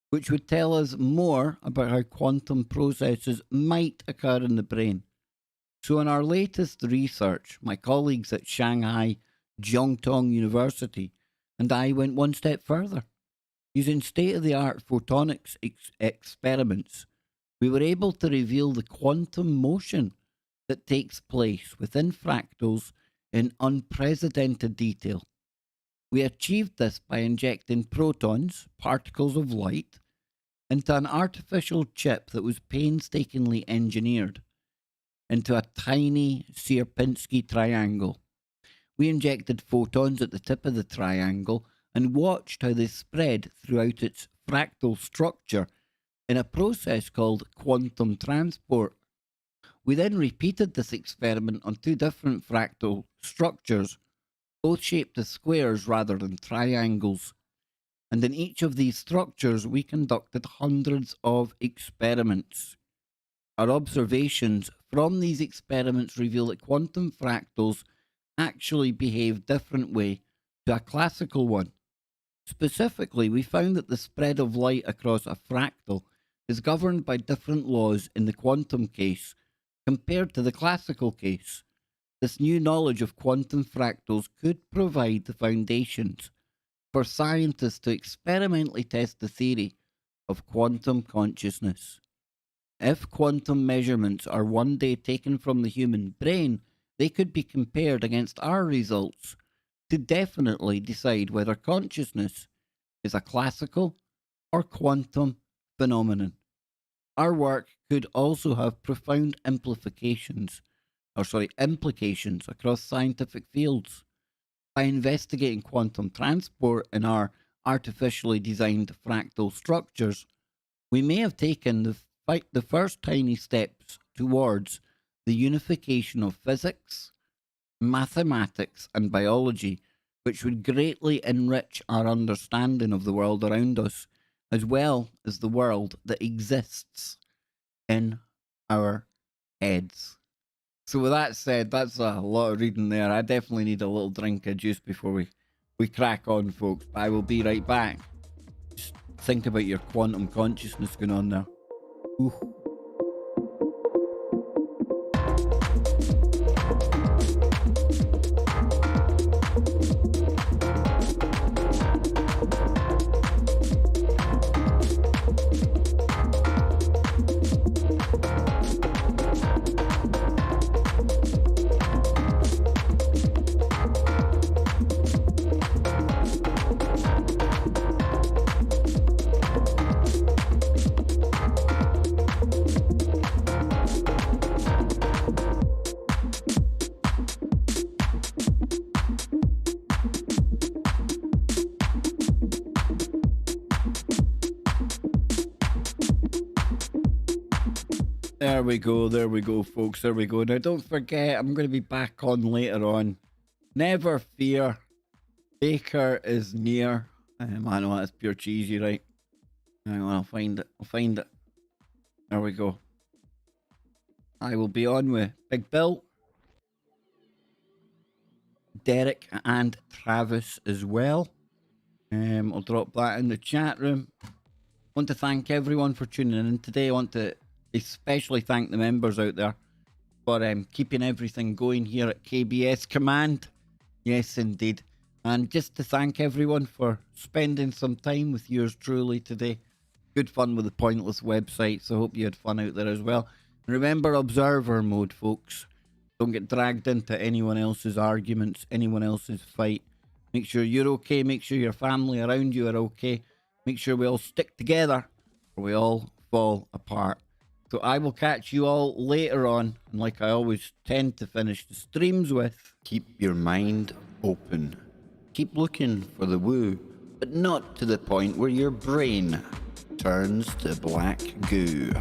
which would tell us more about how quantum processes might occur in the brain. So in our latest research, my colleagues at Shanghai Jiangtong University and I went one step further. Using state-of-the-art photonics experiments, we were able to reveal the quantum motion that takes place within fractals in unprecedented detail. We achieved this by injecting protons, particles of light, into an artificial chip that was painstakingly engineered into a tiny Sierpinski triangle. We injected photons at the tip of the triangle and watched how they spread throughout its fractal structure in a process called quantum transport. We then repeated this experiment on two different fractal structures, both shaped as squares rather than triangles. And in each of these structures, we conducted hundreds of experiments. Our observations from these experiments reveal that quantum fractals actually behave differently to a classical one. Specifically, we found that the spread of light across a fractal is governed by different laws in the quantum case compared to the classical case. This new knowledge of quantum fractals could provide the foundations for scientists to experimentally test the theory of quantum consciousness. If quantum measurements are one day taken from the human brain, they could be compared against our results to definitely decide whether consciousness is a classical or quantum phenomenon. Our work could also have profound implications across scientific fields. By investigating quantum transport in our artificially designed fractal structures, we may have taken the first tiny steps towards the unification of physics, mathematics, and biology, which would greatly enrich our understanding of the world around us, as well as the world that exists in our heads. So with that said, that's a lot of reading there. I definitely need a little drink of juice before we crack on, folks. But I will be right back. Just think about your quantum consciousness going on there. Ooh. There we go, folks. There we go. Now, don't forget, I'm going to be back on later on. Never fear. Baker is near. I know that's pure cheesy, right? Hang on, I'll find it. There we go. I will be on with Big Bill, Derek, and Travis as well. I'll drop that in the chat room. I want to thank everyone for tuning in today. I want to especially thank the members out there for keeping everything going here at KBS Command. Yes, indeed. And just to thank everyone for spending some time with yours truly today. Good fun with the Pointless website, so I hope you had fun out there as well. And remember observer mode, folks. Don't get dragged into anyone else's arguments, anyone else's fight. Make sure you're okay. Make sure your family around you are okay. Make sure we all stick together or we all fall apart. So I will catch you all later on. And like I always tend to finish the streams with, keep your mind open. Keep looking for the woo, but not to the point where your brain turns to black goo.